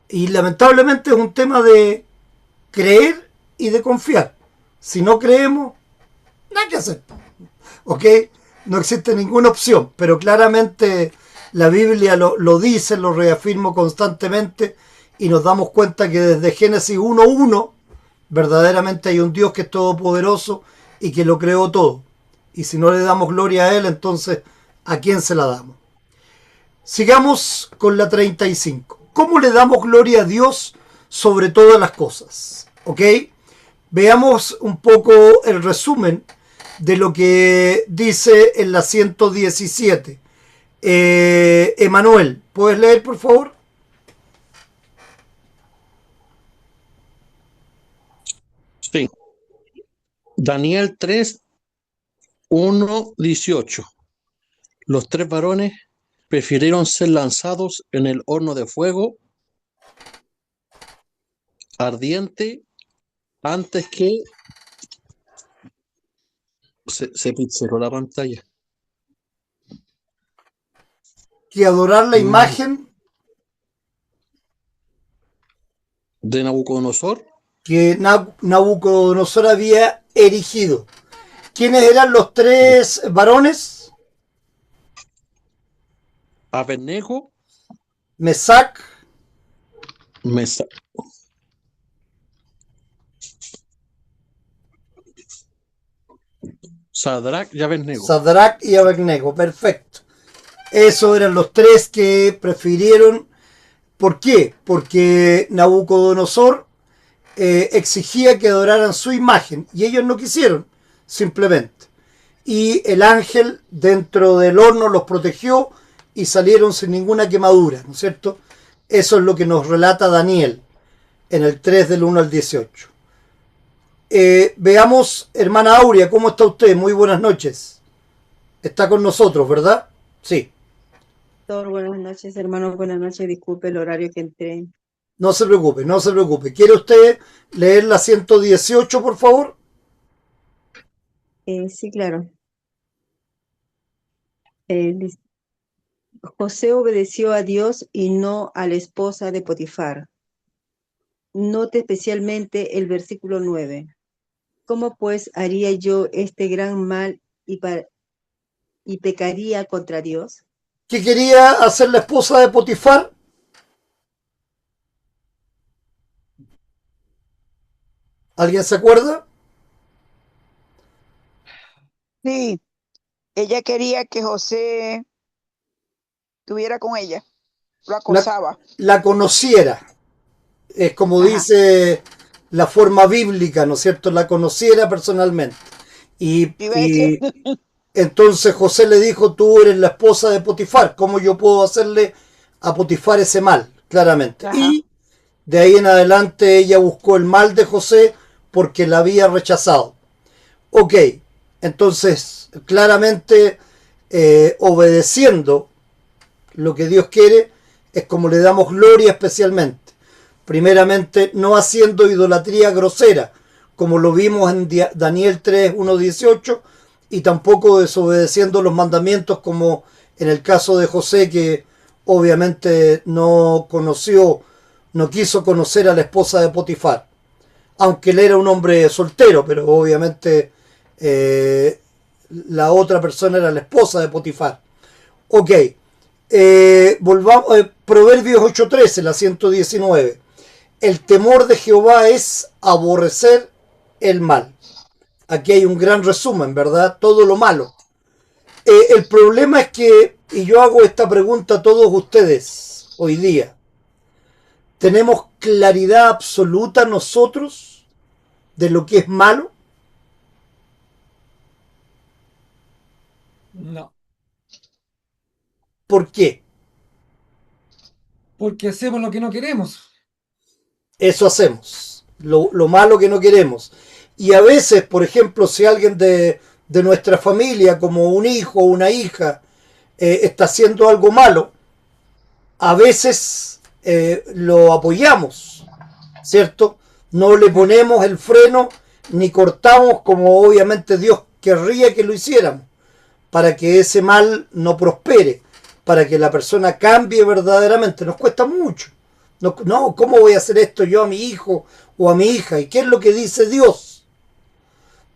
Y lamentablemente es un tema de creer y de confiar. Si no creemos, nada que hacer. ¿Ok? No existe ninguna opción, pero claramente la Biblia lo dice, lo reafirmo constantemente y nos damos cuenta que desde Génesis 1:1 verdaderamente hay un Dios que es todopoderoso y que lo creó todo. Y si no le damos gloria a Él, entonces ¿a quién se la damos? Sigamos con la 35. ¿Cómo le damos gloria a Dios sobre todas las cosas? ¿Ok? Veamos un poco el resumen de lo que dice en la 117. Emanuel, ¿puedes leer, por favor? Sí. Daniel 3, 1, 18. Los 3 varones prefirieron ser lanzados en el horno de fuego ardiente antes que se pixeló la pantalla. Que adorar la imagen De Nabucodonosor, que Nabucodonosor había erigido. ¿Quiénes eran los 3 varones? Abednego, Mesac, Mesa, Sadrach y Abednego. Sadrach y Abednego. Perfecto. Esos eran los 3 que prefirieron. ¿Por qué? Porque Nabucodonosor exigía que adoraran su imagen y ellos no quisieron, simplemente. Y el ángel dentro del horno los protegió y salieron sin ninguna quemadura, ¿no es cierto? Eso es lo que nos relata Daniel en el 3 del 1 al 18. Veamos, hermana Aurea, ¿cómo está usted? Muy buenas noches. Está con nosotros, ¿verdad? Sí. Doctor, buenas noches, hermano, buenas noches. Disculpe el horario que entré. No se preocupe, no se preocupe. ¿Quiere usted leer la 118, por favor? Sí, claro. Dice, José obedeció a Dios y no a la esposa de Potifar. Note especialmente el versículo 9. ¿Cómo pues haría yo este gran mal y pecaría contra Dios? ¿Qué quería hacer la esposa de Potifar? ¿Alguien se acuerda? Sí, ella quería que José estuviera con ella, lo acosaba. La conociera. Es como Ajá. dice la forma bíblica, ¿no es cierto? La conociera personalmente. Iba a decir, Y entonces José le dijo, tú eres la esposa de Potifar, ¿cómo yo puedo hacerle a Potifar ese mal? Claramente. ajá. Y de ahí en adelante ella buscó el mal de José porque la había rechazado. Ok, entonces claramente obedeciendo lo que Dios quiere es como le damos gloria especialmente. Primeramente, no haciendo idolatría grosera, como lo vimos en Daniel 3, 1, 18, y tampoco desobedeciendo los mandamientos, como en el caso de José, que obviamente no quiso conocer a la esposa de Potifar, aunque él era un hombre soltero, pero obviamente la otra persona era la esposa de Potifar. Ok, volvamos, Proverbios 8:13, la 119. El temor de Jehová es aborrecer el mal. Aquí hay un gran resumen, ¿verdad? Todo lo malo. El problema es que, y yo hago esta pregunta a todos ustedes hoy día, ¿tenemos claridad absoluta nosotros de lo que es malo? No, ¿Por qué? porque hacemos lo que no queremos. Eso hacemos, lo malo que no queremos. Y a veces, por ejemplo, si alguien de nuestra familia, como un hijo o una hija, está haciendo algo malo, a veces lo apoyamos, ¿cierto? No le ponemos el freno ni cortamos como obviamente Dios querría que lo hiciéramos, para que ese mal no prospere, para que la persona cambie verdaderamente. Nos cuesta mucho. No, ¿cómo voy a hacer esto yo a mi hijo o a mi hija? ¿Y qué es lo que dice Dios?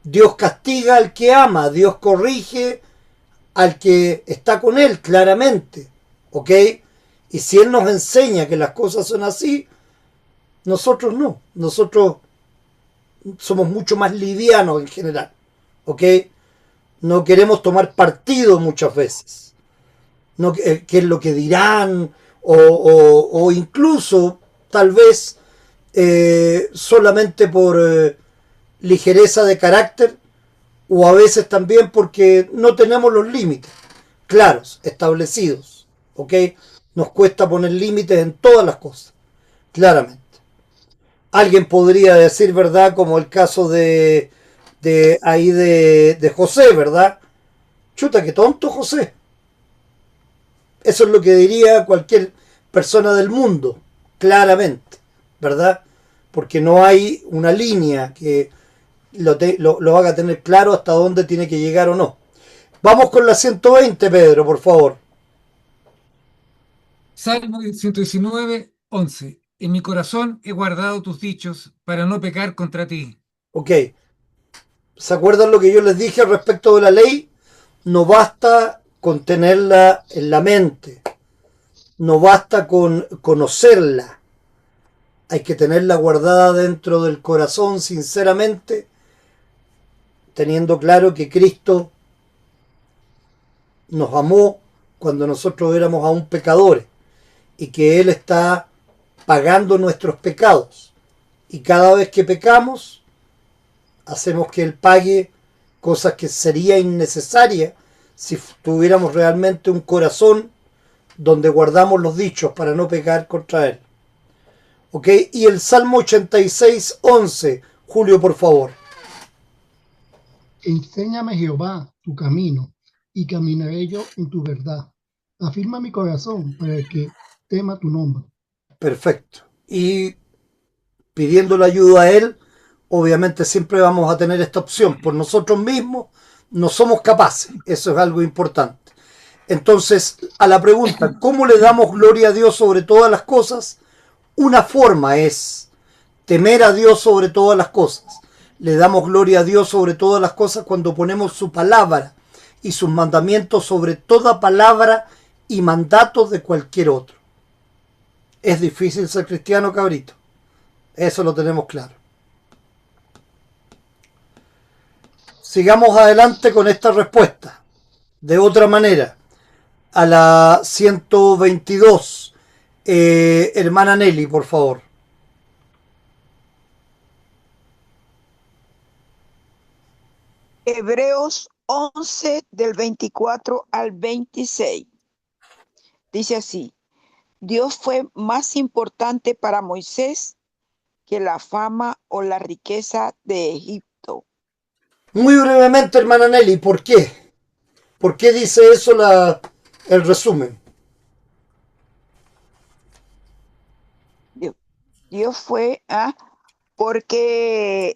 Dios castiga al que ama, Dios corrige al que está con él, claramente. ¿Ok? Y si Él nos enseña que las cosas son así, nosotros no. Nosotros somos mucho más livianos en general. ¿Ok? No queremos tomar partido muchas veces. No, qué es lo que dirán, o incluso, tal vez, solamente por ligereza de carácter, o a veces también porque no tenemos los límites claros, establecidos. ¿Ok? Nos cuesta poner límites en todas las cosas, claramente. Alguien podría decir, ¿verdad? Como el caso de José, ¿verdad? Chuta, qué tonto José. Eso es lo que diría cualquier persona del mundo, claramente, ¿verdad? Porque no hay una línea que lo haga tener claro hasta dónde tiene que llegar o no. Vamos con la 120, Pedro, por favor. Salmo 119, 11. En mi corazón he guardado tus dichos para no pecar contra ti. Ok. ¿Se acuerdan lo que yo les dije respecto de la ley? No basta con tenerla en la mente. No basta con conocerla. Hay que tenerla guardada dentro del corazón, sinceramente, teniendo claro que Cristo nos amó cuando nosotros éramos aún pecadores y que Él está pagando nuestros pecados. Y cada vez que pecamos, hacemos que Él pague cosas que sería innecesaria si tuviéramos realmente un corazón donde guardamos los dichos para no pecar contra Él. ¿Ok? Y el Salmo 86, 11. Julio, por favor. Enséñame, Jehová, tu camino, y caminaré yo en tu verdad. Afirma mi corazón para que tema tu nombre. Perfecto. Y pidiendo la ayuda a Él, obviamente siempre vamos a tener esta opción. Por nosotros mismos no somos capaces. Eso es algo importante. Entonces, a la pregunta, ¿cómo le damos gloria a Dios sobre todas las cosas? Una forma es temer a Dios sobre todas las cosas. Le damos gloria a Dios sobre todas las cosas cuando ponemos su palabra y sus mandamientos sobre toda palabra y mandatos de cualquier otro. Es difícil ser cristiano, cabrito. Eso lo tenemos claro. Sigamos adelante con esta respuesta. De otra manera, a la 122, hermana Nelly, por favor. Hebreos 11 del 24 al 26. Dice así: Dios fue más importante para Moisés que la fama o la riqueza de Egipto. Muy brevemente, hermana Nelly, ¿por qué? ¿Por qué dice eso el resumen? Dios fue, porque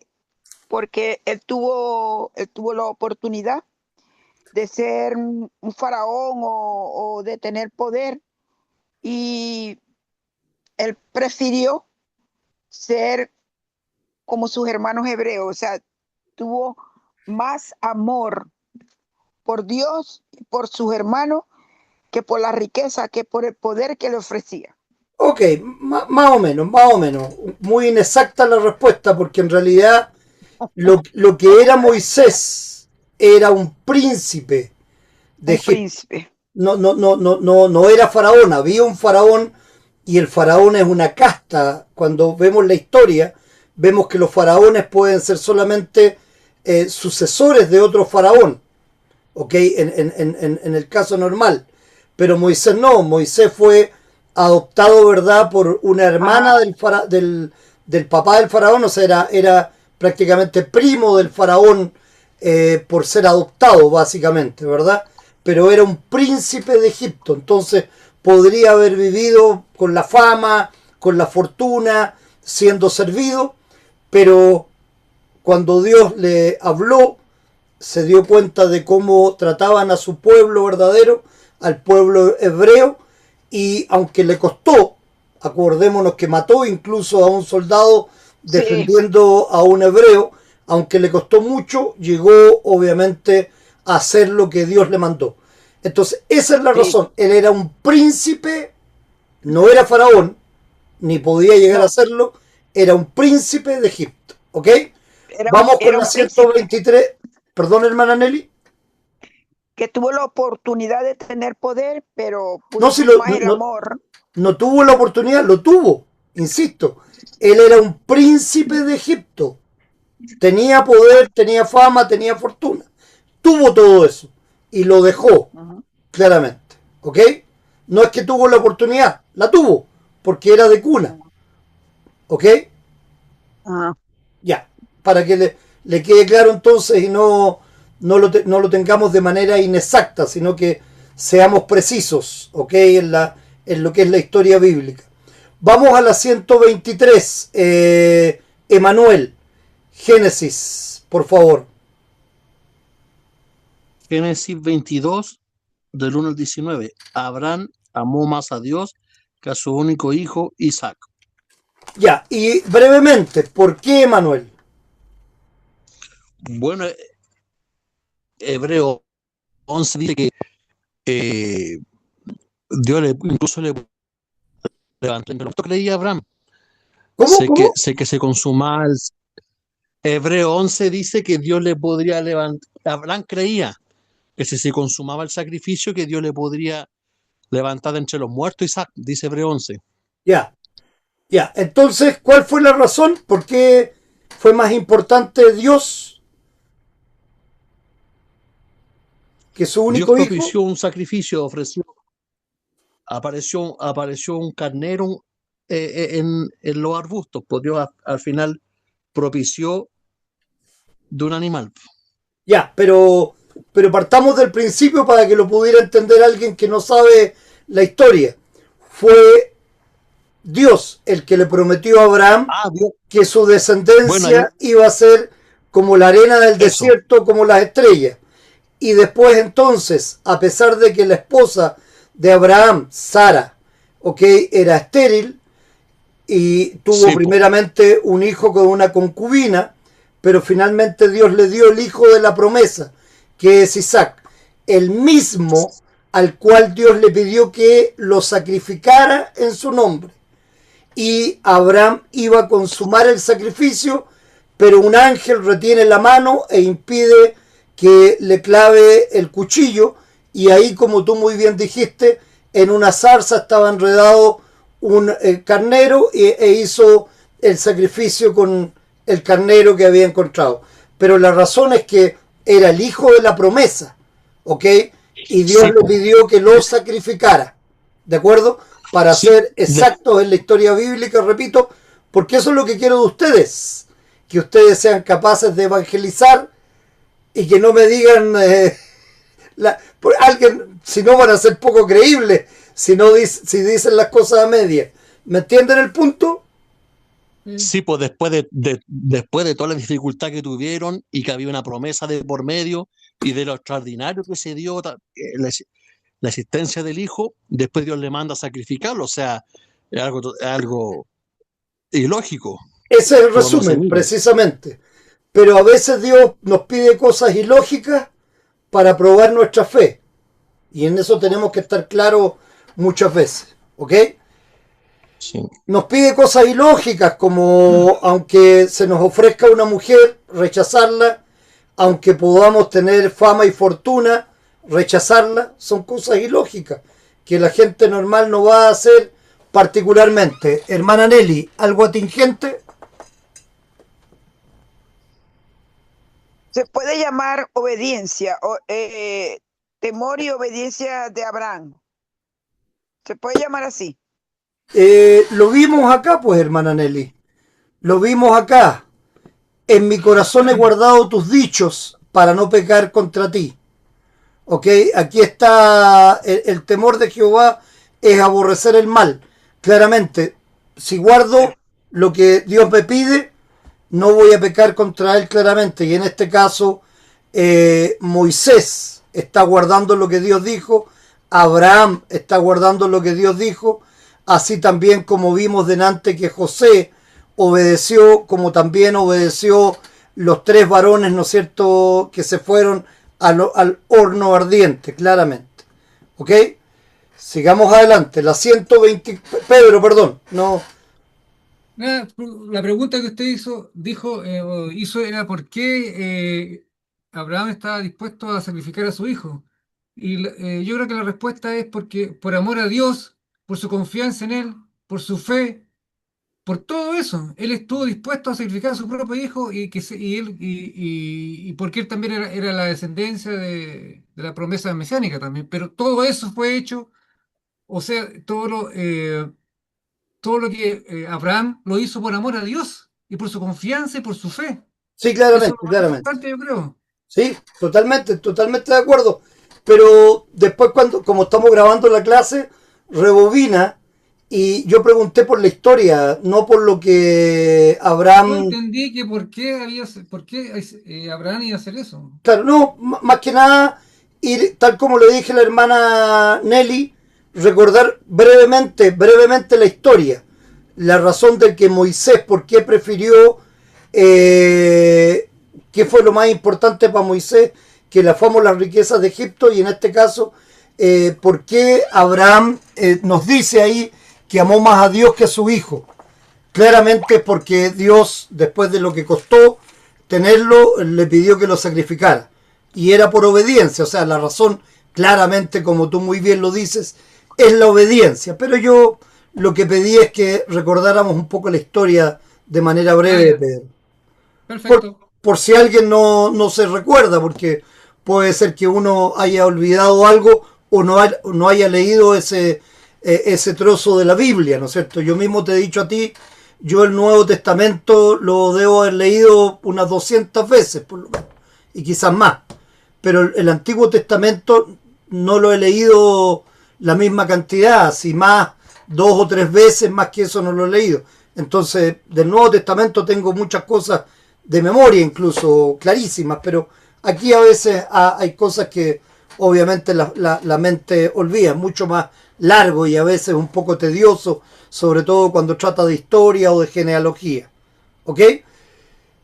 él tuvo la oportunidad de ser un faraón o de tener poder, y él prefirió ser como sus hermanos hebreos. O sea, tuvo más amor por Dios y por sus hermanos que por la riqueza, que por el poder que le ofrecía. Ok, más o menos. Muy inexacta la respuesta, porque en realidad lo que era Moisés era un príncipe de Egipto. Príncipe. No era faraón. Había un faraón y el faraón es una casta. Cuando vemos la historia, vemos que los faraones pueden ser solamente sucesores de otro faraón. Ok, en el caso normal. Pero Moisés no. Moisés fue adoptado, ¿verdad?, por una hermana del papá del faraón. O sea, era prácticamente primo del faraón por ser adoptado, básicamente, ¿verdad? Pero era un príncipe de Egipto. Entonces, podría haber vivido con la fama, con la fortuna, siendo servido, pero cuando Dios le habló, se dio cuenta de cómo trataban a su pueblo verdadero, al pueblo hebreo, y aunque le costó, acordémonos que mató incluso a un soldado defendiendo a un hebreo, aunque le costó mucho, llegó obviamente a hacer lo que Dios le mandó. Entonces, esa es la razón. Él era un príncipe, no era faraón, ni podía llegar a serlo, era un príncipe de Egipto. ¿Ok? Vamos con la 123. Perdón, hermana Nelly. Que tuvo la oportunidad de tener poder, pero No, si lo, más el amor. No tuvo la oportunidad, lo tuvo, insisto. Él era un príncipe de Egipto. Tenía poder, tenía fama, tenía fortuna. Tuvo todo eso y lo dejó, claramente. ¿Ok? No es que tuvo la oportunidad, la tuvo, porque era de cuna. ¿Ok? Ya, para que le quede claro entonces y no lo tengamos de manera inexacta, sino que seamos precisos, ¿ok? En lo que es la historia bíblica. Vamos a la 123. Emanuel, Génesis, por favor. Génesis 22, del 1 al 19. Abraham amó más a Dios que a su único hijo Isaac. Ya, y brevemente, ¿por qué Emanuel? Bueno, Hebreo 11 dice que Dios incluso le levantó. ¿Esto creía Abraham? ¿Cómo? Sé que se consuma el... Hebreo 11 dice que Dios le podría levantar. Abraham creía que si se consumaba el sacrificio, que Dios le podría levantar de entre los muertos. Isaac, dice Hebreo 11. Ya. Entonces, ¿cuál fue la razón? ¿Por qué fue más importante Dios que su único Dios propició hijo? un sacrificio, apareció un carnero en los arbustos. Pues Dios al final propició de un animal. Ya, pero partamos del principio para que lo pudiera entender alguien que no sabe la historia. Fue Dios el que le prometió a Abraham que su descendencia iba a ser como la arena del desierto, como las estrellas. Y después entonces, a pesar de que la esposa de Abraham, Sara, era estéril y tuvo primeramente un hijo con una concubina, pero finalmente Dios le dio el hijo de la promesa, que es Isaac, el mismo al cual Dios le pidió que lo sacrificara en su nombre. Y Abraham iba a consumar el sacrificio, pero un ángel retiene la mano e impide que le clave el cuchillo, y ahí, como tú muy bien dijiste, en una zarza estaba enredado un carnero e hizo el sacrificio con el carnero que había encontrado. Pero la razón es que era el hijo de la promesa, ¿ok? Y Dios le pidió que lo sacrificara, ¿de acuerdo? Para ser exactos en la historia bíblica, repito, porque eso es lo que quiero de ustedes, que ustedes sean capaces de evangelizar y que no me digan alguien, si no van a ser poco creíbles, si dicen las cosas a medias. ¿Me entienden el punto? Sí, pues después de toda la dificultad que tuvieron y que había una promesa de por medio y de lo extraordinario que se dio la existencia del hijo, después Dios le manda a sacrificarlo. O sea, es algo ilógico. Ese es el resumen, precisamente. Pero a veces Dios nos pide cosas ilógicas para probar nuestra fe. Y en eso tenemos que estar claros muchas veces. ¿Ok? Sí. Nos pide cosas ilógicas, como aunque se nos ofrezca una mujer, rechazarla, aunque podamos tener fama y fortuna, rechazarla. Son cosas ilógicas que la gente normal no va a hacer particularmente. Hermana Nelly, ¿algo atingente? Se puede llamar obediencia, temor y obediencia de Abraham. Se puede llamar así. Lo vimos acá, pues, hermana Nelly. Lo vimos acá. En mi corazón he guardado tus dichos para no pecar contra ti. ¿Ok? Aquí está el temor de Jehová es aborrecer el mal. Claramente, si guardo lo que Dios me pide, no voy a pecar contra él claramente. Y en este caso, Moisés está guardando lo que Dios dijo, Abraham está guardando lo que Dios dijo, así también como vimos delante que José obedeció, como también obedeció los 3 varones, ¿no es cierto?, que se fueron al horno ardiente, claramente. ¿Ok? Sigamos adelante. La 120... Pedro, perdón. No. La pregunta que usted hizo era por qué Abraham estaba dispuesto a sacrificar a su hijo. Y yo creo que la respuesta es porque por amor a Dios, por su confianza en Él, por su fe, por todo eso, Él estuvo dispuesto a sacrificar a su propio hijo y porque Él también era la descendencia de la promesa mesiánica también. Pero todo eso fue hecho, o sea, todo lo que Abraham lo hizo por amor a Dios y por su confianza y por su fe. Sí, Eso es claramente, lo más claramente. importante, yo creo. Sí, totalmente, totalmente de acuerdo. Pero después cuando, como estamos grabando la clase, rebobina y yo pregunté por la historia, no por lo que Yo Abraham... entendí que por qué Abraham iba a hacer eso. Claro, no, más que nada, ir, tal como le dije a la hermana Nelly, recordar brevemente la historia. La razón de que Moisés, por qué prefirió, qué fue lo más importante para Moisés, que la fama o las riquezas de Egipto, y en este caso, por qué Abraham nos dice ahí que amó más a Dios que a su hijo. Claramente porque Dios, después de lo que costó tenerlo, le pidió que lo sacrificara. Y era por obediencia, o sea, la razón, claramente, como tú muy bien lo dices, es la obediencia. Pero yo lo que pedí es que recordáramos un poco la historia de manera breve, Pedro. Perfecto. Por si alguien no se recuerda, porque puede ser que uno haya olvidado algo o no haya leído ese trozo de la Biblia, ¿no es cierto? Yo mismo te he dicho a ti, yo el Nuevo Testamento lo debo haber leído unas 200 veces, por lo menos, y quizás más. Pero el Antiguo Testamento no lo he leído la misma cantidad, si más 2 o 3 veces, más que eso no lo he leído. Entonces, del Nuevo Testamento tengo muchas cosas de memoria, incluso clarísimas, pero aquí a veces hay cosas que obviamente la mente olvida, es mucho más largo y a veces un poco tedioso, sobre todo cuando trata de historia o de genealogía. ¿Ok?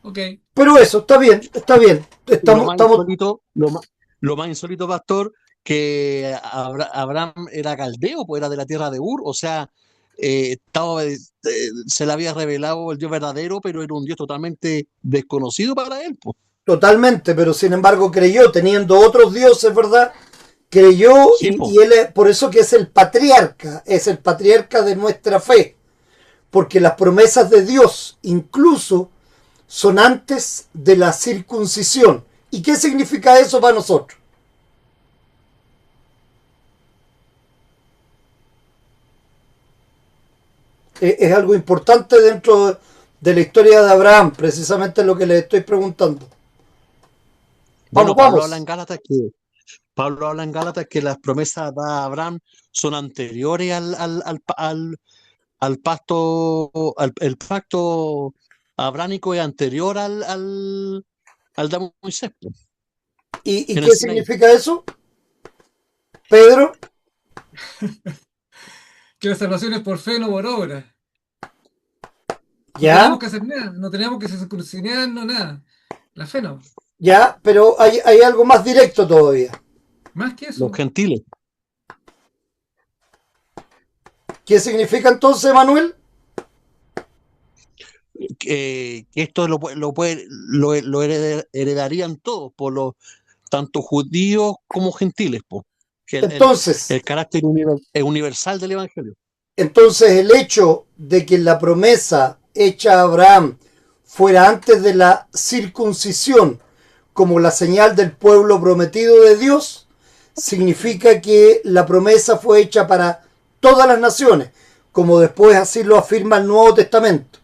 Ok. Pero eso, está bien, está bien. Lo más insólito, pastor, que Abraham era caldeo, pues era de la tierra de Ur, o sea, se le había revelado el Dios verdadero, pero era un Dios totalmente desconocido para él, pues. Totalmente, pero sin embargo creyó, teniendo otros dioses, ¿verdad? Creyó Sí, y él es, por eso que es el patriarca de nuestra fe, porque las promesas de Dios incluso son antes de la circuncisión. ¿Y qué significa eso para nosotros? Es algo importante dentro de la historia de Abraham, precisamente lo que le estoy preguntando. Bueno, Vamos. Pablo habla en Gálatas que las promesas de Abraham son anteriores al el pacto abránico es anterior al de Moisés. ¿Y En qué el Sinaí. significa eso? Pedro, Que la salvación es por fe, no por obra. No ya, tenemos que hacer nada, no tenemos que circuncidar, no nada. La fe no. ya, pero hay algo más directo todavía. Más que Los eso. gentiles. ¿Qué significa entonces, Manuel? Que esto lo heredarían todos, por los tanto judíos como gentiles, po. Que Entonces, el carácter universal del Evangelio. entonces el hecho de que la promesa hecha a Abraham fuera antes de la circuncisión como la señal del pueblo prometido de Dios, significa que la promesa fue hecha para todas las naciones, como después así lo afirma el Nuevo Testamento.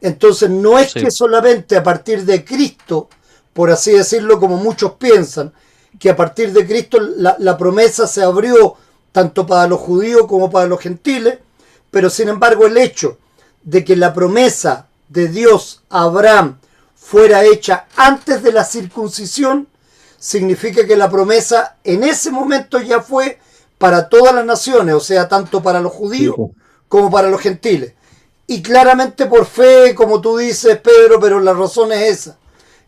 Entonces no es que solamente a partir de Cristo, por así decirlo, como muchos piensan, que a partir de Cristo la promesa se abrió tanto para los judíos como para los gentiles, pero sin embargo el hecho de que la promesa de Dios a Abraham fuera hecha antes de la circuncisión, significa que la promesa en ese momento ya fue para todas las naciones, o sea, tanto para los judíos como para los gentiles. Y claramente por fe, como tú dices, Pedro, pero la razón es esa.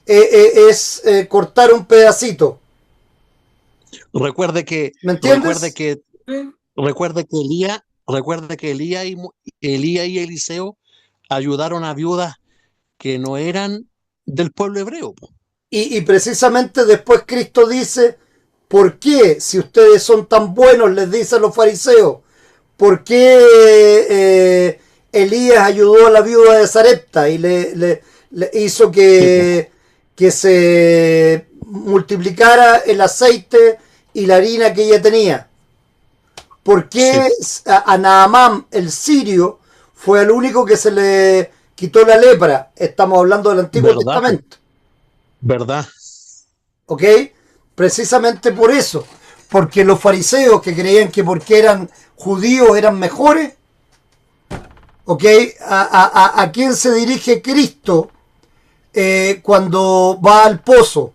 Es cortar un pedacito. Recuerde que, ¿Me entiendes? recuerde que Elías y Eliseo ayudaron a viudas que no eran del pueblo hebreo. Y precisamente después Cristo dice, ¿por qué, si ustedes son tan buenos, les dice a los fariseos, por qué Elías ayudó a la viuda de Sarepta y le hizo que se multiplicara el aceite y la harina que ella tenía? ¿Por qué a Naamán, el sirio, fue el único que se le quitó la lepra? Estamos hablando del Antiguo Testamento. ¿Verdad? ¿Ok? Precisamente por eso. Porque los fariseos que creían que porque eran judíos eran mejores. ¿Ok? ¿A quién se dirige Cristo cuando va al pozo?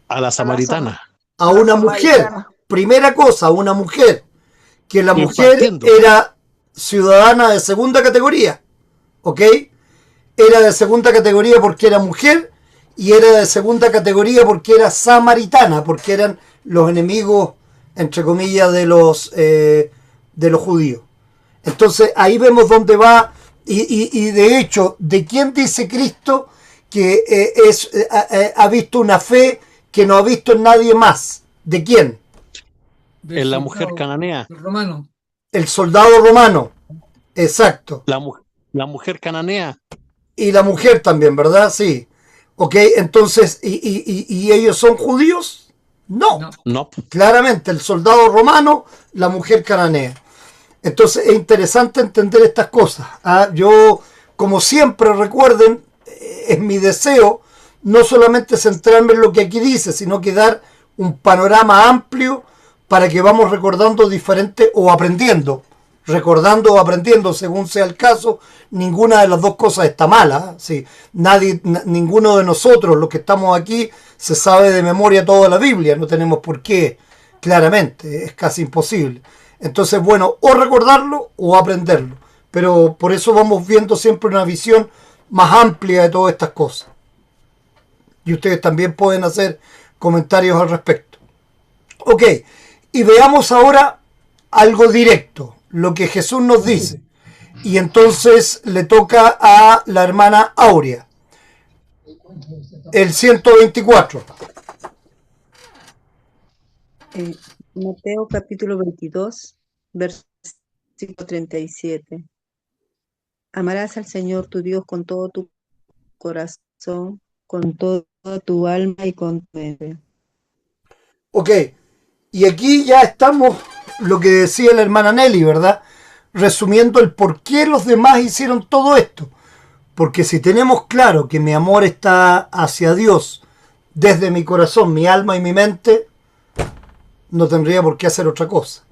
A la samaritana. A una mujer. Primera cosa, a una mujer. Que la mujer era ciudadana de segunda categoría. ¿Ok? Era de segunda categoría porque era mujer y era de segunda categoría porque era samaritana, porque eran los enemigos, entre comillas, de los judíos. Entonces ahí vemos dónde va y de hecho, ¿de quién dice Cristo que ha visto una fe que no ha visto en nadie más? ¿De quién? En la mujer cananea. Romano. El soldado romano. Exacto. La mujer cananea. Y la mujer también, ¿verdad? Sí. Ok, entonces, ¿y ellos son judíos? No. No. Claramente, el soldado romano, la mujer cananea. Entonces, es interesante entender estas cosas. Yo, como siempre, recuerden, es mi deseo no solamente centrarme en lo que aquí dice, sino que dar un panorama amplio para que vamos recordando diferentes o aprendiendo. Recordando o aprendiendo, según sea el caso, ninguna de las dos cosas está mala. Sí, ninguno de nosotros, los que estamos aquí, se sabe de memoria toda la Biblia. No tenemos por qué, claramente, es casi imposible. Entonces, bueno, o recordarlo o aprenderlo. Pero por eso vamos viendo siempre una visión más amplia de todas estas cosas. Y ustedes también pueden hacer comentarios al respecto. Ok, y veamos ahora algo directo, lo que Jesús nos dice. Y entonces le toca a la hermana Aurea. El 124. Mateo capítulo 22, versículo 37. Amarás al Señor tu Dios con todo tu corazón, con toda tu alma y con tu mente. Ok, y aquí ya estamos, lo que decía la hermana Nelly, ¿verdad? Resumiendo el por qué los demás hicieron todo esto. Porque si tenemos claro que mi amor está hacia Dios desde mi corazón, mi alma y mi mente, no tendría por qué hacer otra cosa.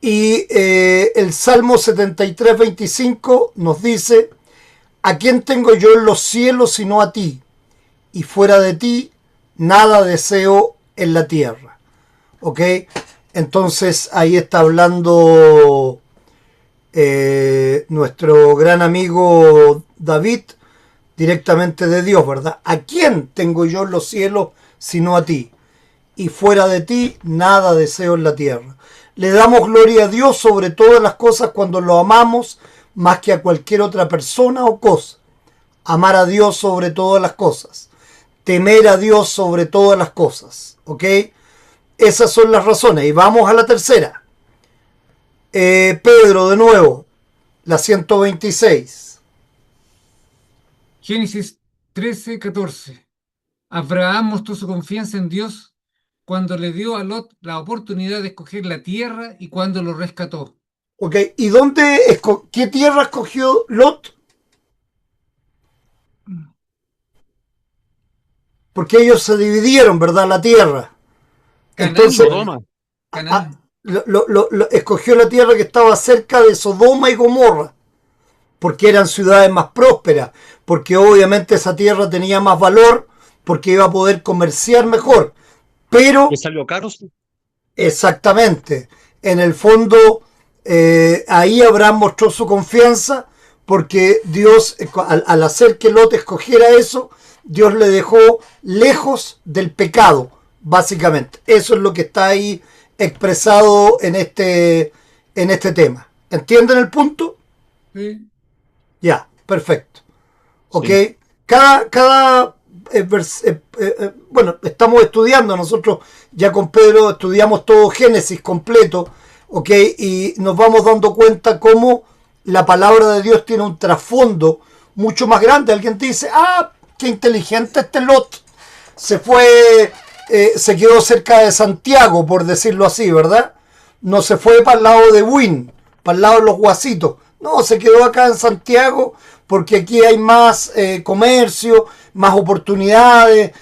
Y el Salmo 73, 25 nos dice: ¿a quién tengo yo en los cielos sino a ti? Y fuera de ti, nada deseo en la tierra. ¿Ok? Entonces ahí está hablando nuestro gran amigo David directamente de Dios, ¿verdad? ¿A quién tengo yo en los cielos sino a ti? Y fuera de ti, nada deseo en la tierra. Le damos gloria a Dios sobre todas las cosas cuando lo amamos más que a cualquier otra persona o cosa. Amar a Dios sobre todas las cosas. Temer a Dios sobre todas las cosas. ¿Ok? Esas son las razones. Y vamos a la tercera. Pedro, de nuevo, la 126. Génesis 13, 14. Abraham mostró su confianza en Dios cuando le dio a Lot la oportunidad de escoger la tierra y cuando lo rescató. Ok, ¿y qué tierra escogió Lot? Porque ellos se dividieron, ¿verdad? La tierra. Canaán, Entonces, Sodoma. Canaán. escogió la tierra que estaba cerca de Sodoma y Gomorra, porque eran ciudades más prósperas, porque obviamente esa tierra tenía más valor, porque iba a poder comerciar mejor. Pero ¿Le salió caro? exactamente, en el fondo ahí Abraham mostró su confianza, porque Dios, al hacer que Lot escogiera eso, Dios le dejó lejos del pecado, básicamente. Eso es lo que está ahí expresado en este tema. ¿Entienden el punto? Sí. Ya, perfecto. ¿Ok? Sí. Bueno, estamos estudiando, nosotros ya con Pedro estudiamos todo Génesis completo, ¿ok? Y nos vamos dando cuenta cómo la palabra de Dios tiene un trasfondo mucho más grande. Alguien te dice, qué inteligente este Lot. Se fue, se quedó cerca de Santiago, por decirlo así, ¿verdad? No se fue para el lado de Wynn, para el lado de los Guasitos. No, se quedó acá en Santiago porque aquí hay más comercio, más oportunidades,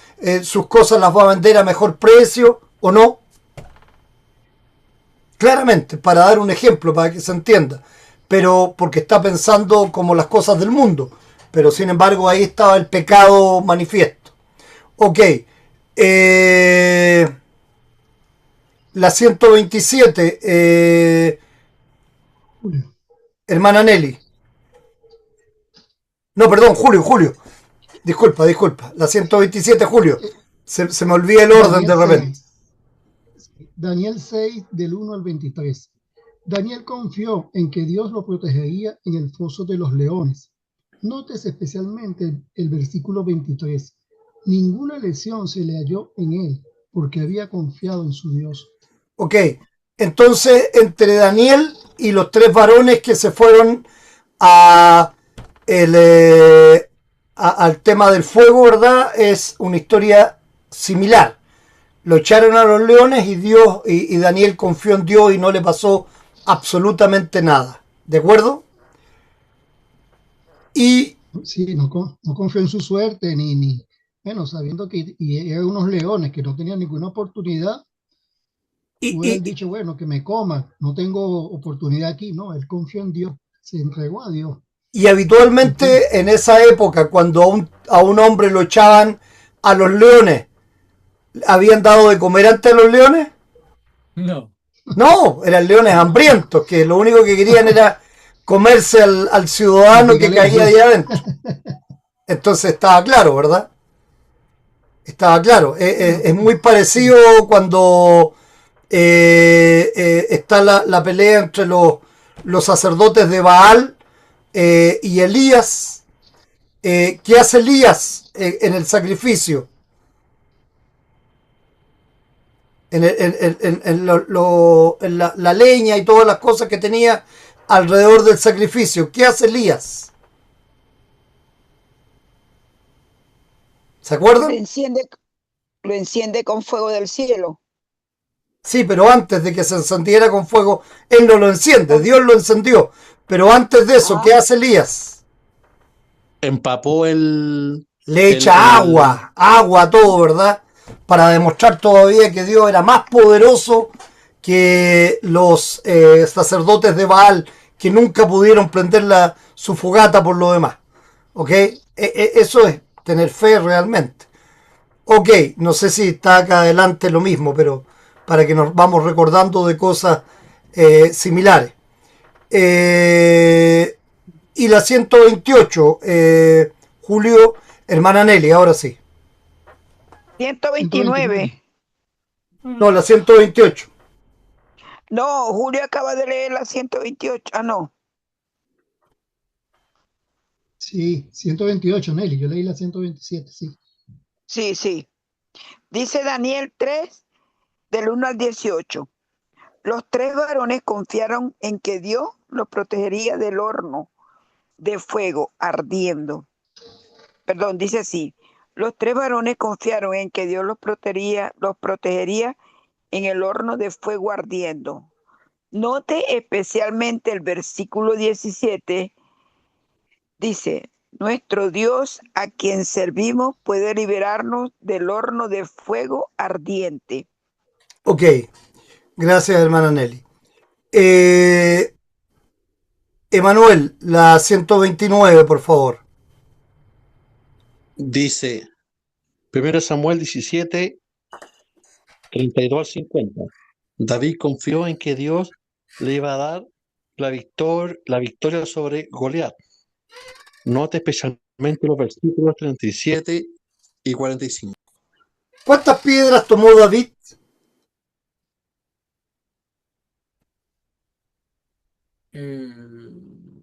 sus cosas las va a vender a mejor precio, ¿o no? Claramente, para dar un ejemplo, para que se entienda. Pero porque está pensando como las cosas del mundo. Pero sin embargo ahí estaba el pecado manifiesto. Ok. La 127. Julio. Hermana Nelly. No, perdón, Julio. Disculpa. La 127, Julio. Eh, Se me olvida el orden Daniel de repente. 6. Daniel 6 del 1 al 23. Daniel confió en que Dios lo protegería en el foso de los leones. Notes especialmente el versículo 23. Ninguna lesión se le halló en él, porque había confiado en su Dios. Ok, entonces entre Daniel y los tres varones que se fueron a al tema del fuego, ¿verdad? Es una historia similar. Lo echaron a los leones y Dios y Daniel confió en Dios y no le pasó absolutamente nada. ¿De acuerdo? Y, Sí, no confió en su suerte, bueno, sabiendo que eran unos leones que no tenían ninguna oportunidad, y, hubiera y, dicho, bueno, que me coman, no tengo oportunidad aquí. No, él confió en Dios, se entregó a Dios. y ¿Entiendes? habitualmente en esa época, cuando a un hombre lo echaban a los leones, ¿habían dado de comer antes a los leones? No. No, eran leones hambrientos, que lo único que querían era comerse al ciudadano que Masticarle los caía ahí huesos. adentro. Entonces estaba claro, ¿verdad? Estaba claro. Bueno, Es muy parecido cuando está la pelea entre los sacerdotes de Baal y Elías. ¿Qué hace Elías en el sacrificio? En la leña y todas las cosas que tenía alrededor del sacrificio. ¿Qué hace Elías? ¿Se Lo acuerdan? enciende, lo enciende con fuego del cielo. Sí, pero antes de que se encendiera con fuego, él no lo enciende, Dios lo encendió. Pero antes de eso, Ah, ¿qué hace Elías? Empapó Le el, echa el, agua a todo, ¿verdad? Para demostrar todavía que Dios era más poderoso que los sacerdotes de Baal, que nunca pudieron prender su fogata por lo demás. ¿Ok? Eso es tener fe realmente. Ok, no sé si está acá adelante lo mismo, pero para que nos vamos recordando de cosas similares. Eh, y la 128, Julio, hermana Nelly, ahora sí. 129. 129. No, la 128. No, Julio acaba de leer la 128. Ah, no. Sí, 128, Nelly. Yo leí la 127, sí. Sí, sí. Dice Daniel 3, del 1 al 18. Los tres varones confiaron en que Dios los protegería del horno de fuego ardiendo. Perdón, dice así. Los tres varones confiaron en que Dios los protegería en el horno de fuego ardiendo. Note especialmente el versículo 17. Dice, nuestro Dios a quien servimos puede liberarnos del horno de fuego ardiente. Ok, gracias hermana Nelly. Emanuel, la 129, por favor. Dice 1 Samuel 17, 32 al 50. David confió en que Dios le iba a dar la victoria sobre Goliat. Note especialmente los versículos 37 y 45. ¿Cuántas piedras tomó David? Eh,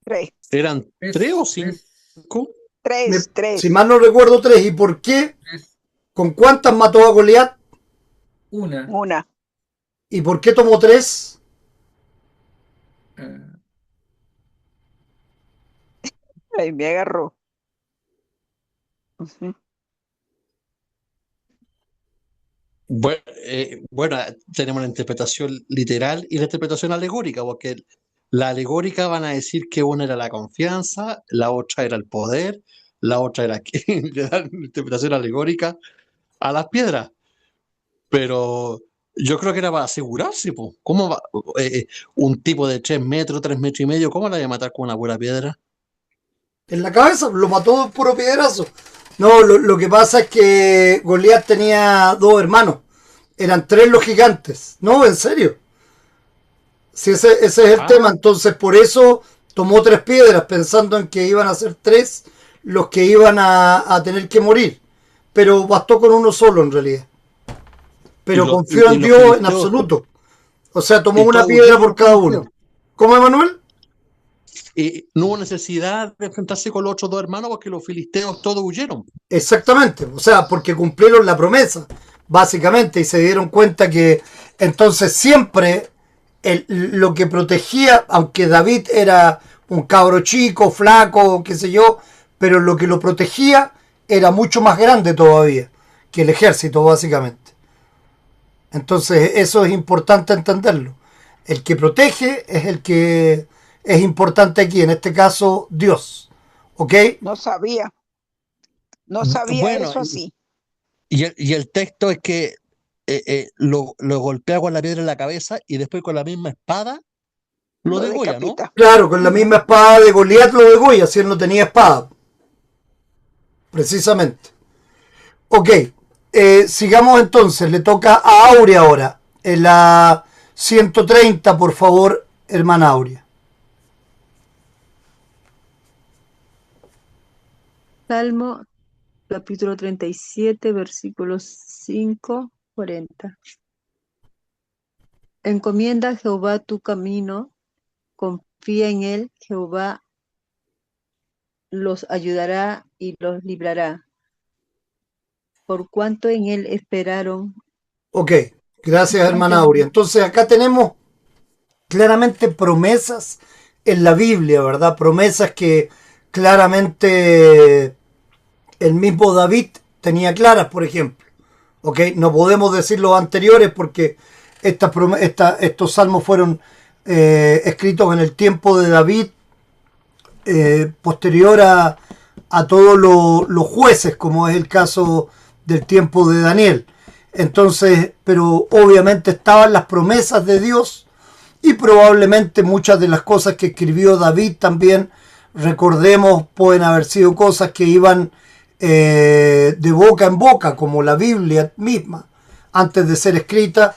Tres, ¿Eran tres o tres, cinco? tres, tres. Si mal no recuerdo, 3. ¿Y por qué? tres, ¿Con cuántas mató a Goliat? una. Una. ¿Y por qué tomó 3? eh, Ahí me agarró. Ujú. Bueno, tenemos la interpretación literal y la interpretación alegórica, porque la alegórica van a decir que una era la confianza, la otra era el poder, la otra era que le dan interpretación alegórica a las piedras. Pero yo creo que era para asegurarse, po. ¿Cómo va un tipo de 3 metros, 3 metros y medio, cómo la voy a matar con una pura piedra? En la cabeza, lo mató de puro piedrazo. No, lo que pasa es que Goliat tenía 2 hermanos. Eran 3 los gigantes. No, en serio. Si ese es el tema, Ah, entonces por eso tomó 3 piedras, pensando en que iban a ser 3 los que iban a tener que morir. Pero bastó con uno solo en realidad. y Pero los, confió y en los Dios en filisteos, absoluto. O sea, tomó y una todos piedra huyeron por los cada filisteos. uno. ¿Cómo, Emanuel? Y no hubo necesidad de enfrentarse con los otros 2 hermanos porque los filisteos todos huyeron. Exactamente, o sea, porque cumplieron la promesa, básicamente, y se dieron cuenta que entonces siempre lo que protegía, aunque David era un cabro chico, flaco, qué sé yo, pero lo que lo protegía era mucho más grande todavía que el ejército, básicamente. Entonces, eso es importante entenderlo. El que protege es el que es importante aquí, en este caso, Dios. ¿Ok? No sabía. No sabía Bueno, eso así. y el texto es que lo golpea con la piedra en la cabeza y después con la misma espada lo Lo degolla, ¿no? decapita. Claro, con la Ujú. misma espada de Goliat lo degolla, si él no tenía espada, precisamente. Ok, sigamos entonces, le toca a Aurea ahora, en la 130, por favor, hermana Aurea. Salmo capítulo 37, versículos 5, 40. Encomienda a Jehová tu camino, confía en él, Jehová los ayudará y los librará. Por cuanto en él esperaron, Ok, gracias, hermana antes Aurea. Entonces acá tenemos claramente promesas en la Biblia, ¿verdad? Promesas que claramente el mismo David tenía claras, por ejemplo. ¿Ok? No podemos decir los anteriores porque estos salmos fueron escritos en el tiempo de David, posterior a todos los jueces, como es el caso del tiempo de Daniel. Entonces, pero obviamente estaban las promesas de Dios y probablemente muchas de las cosas que escribió David también, recordemos, pueden haber sido cosas que iban de boca en boca, como la Biblia misma, antes de ser escrita,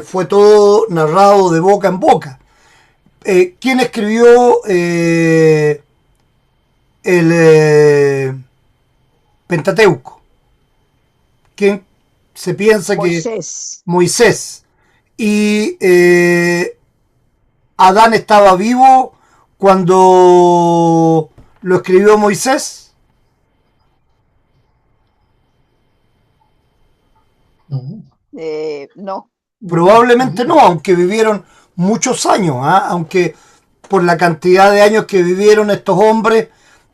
fue todo narrado de boca en boca. ¿Quién escribió el Pentateuco? ¿Quién se piensa que Moisés. Moisés? Y Adán estaba vivo cuando lo escribió Moisés. No, No. Probablemente no. no, aunque vivieron muchos años, ¿ah? Aunque por la cantidad de años que vivieron estos hombres,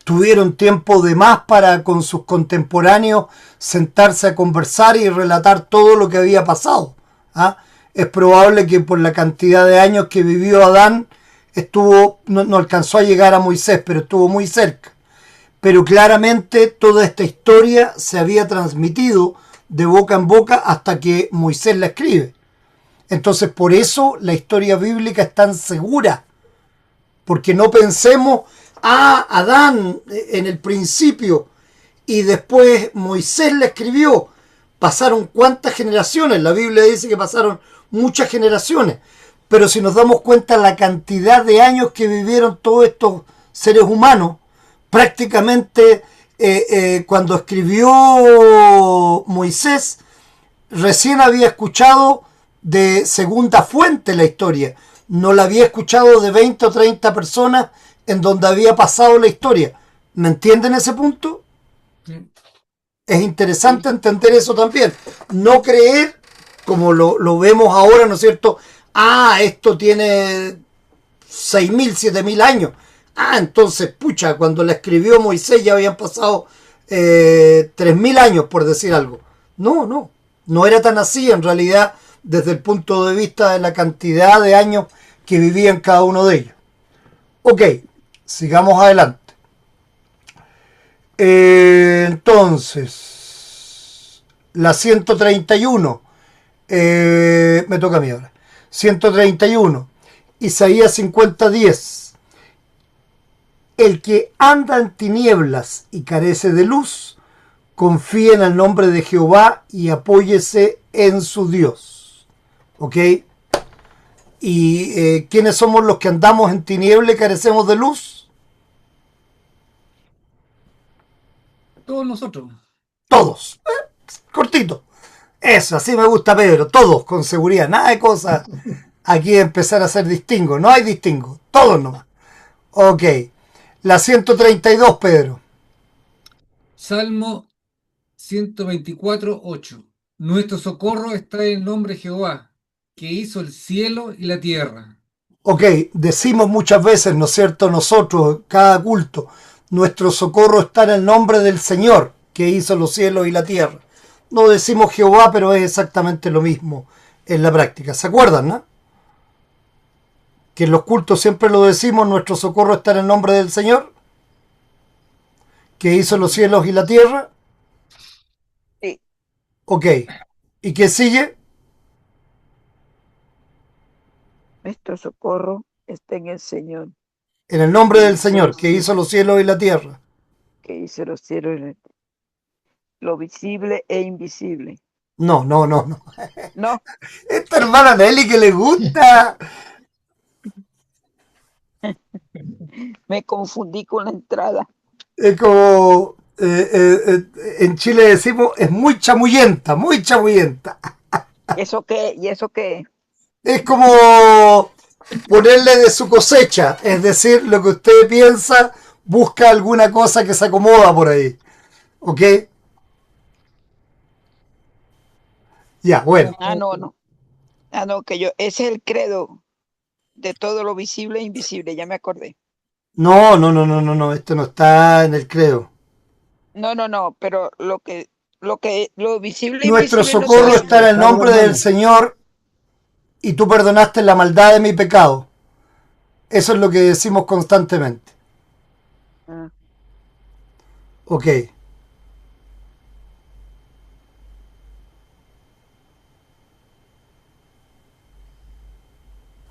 tuvieron tiempo de más para con sus contemporáneos sentarse a conversar y relatar todo lo que había pasado. ¿Ah? Es probable que por la cantidad de años que vivió Adán, no alcanzó a llegar a Moisés, pero estuvo muy cerca. Pero claramente toda esta historia se había transmitido de boca en boca hasta que Moisés la escribe. Entonces, por eso la historia bíblica es tan segura. Porque no pensemos, Adán en el principio y después Moisés la escribió. Pasaron cuántas generaciones. La Biblia dice que pasaron muchas generaciones. Pero si nos damos cuenta la cantidad de años que vivieron todos estos seres humanos, prácticamente cuando escribió Moisés, recién había escuchado de segunda fuente la historia. No la había escuchado de 20 o 30 personas en donde había pasado la historia. ¿Me entienden ese punto? Sí. Es interesante entender eso también. No creer, como lo vemos ahora, ¿no es cierto? Esto tiene 6.000, 7.000 años. Entonces, pucha, cuando la escribió Moisés ya habían pasado 3.000 años, por decir algo. No era tan así en realidad desde el punto de vista de la cantidad de años que vivían cada uno de ellos. Ok, sigamos adelante. Entonces, la 131, me toca a mí ahora. 131, Isaías 50:10. El que anda en tinieblas y carece de luz, confíe en el nombre de Jehová y apóyese en su Dios. ¿Ok? ¿Y quiénes somos los que andamos en tinieblas y carecemos de luz? Todos nosotros. Todos. Cortito. Eso, así me gusta, Pedro. Todos, con seguridad. Nada de cosas aquí de empezar a hacer distingo. No hay distingo. Todos nomás. Ok. La 132, Pedro. Salmo 124:8. Nuestro socorro está en el nombre de Jehová, que hizo el cielo y la tierra. Ok, decimos muchas veces, ¿no es cierto? Nosotros, cada culto, nuestro socorro está en el nombre del Señor, que hizo los cielos y la tierra. No decimos Jehová, pero es exactamente lo mismo en la práctica. ¿Se acuerdan, no? Que en los cultos siempre lo decimos, nuestro socorro está en el nombre del Señor, que hizo los cielos y la tierra. Sí. Ok, ¿y qué sigue? Nuestro socorro está en el Señor, En el nombre del Señor, que hizo los cielos y la tierra. que hizo los cielos y la tierra, lo visible e invisible. No. No, Esta hermana Nelly que le gusta. me confundí con la entrada. Es como en Chile decimos, es muy chamullenta, muy chamullenta. ¿Eso qué? ¿Y eso qué? Es como ponerle de su cosecha, es decir, lo que usted piensa, busca alguna cosa que se acomoda por ahí. ¿Ok? Ya, bueno. No. No, que yo, ese es el credo de todo lo visible e invisible, ya me acordé. No, esto no está en el credo. No, pero lo visible e Nuestro invisible lo socorro sabemos. está en el nombre del Señor y tú perdonaste la maldad de mi pecado. Eso es lo que decimos constantemente. Ah, Ok.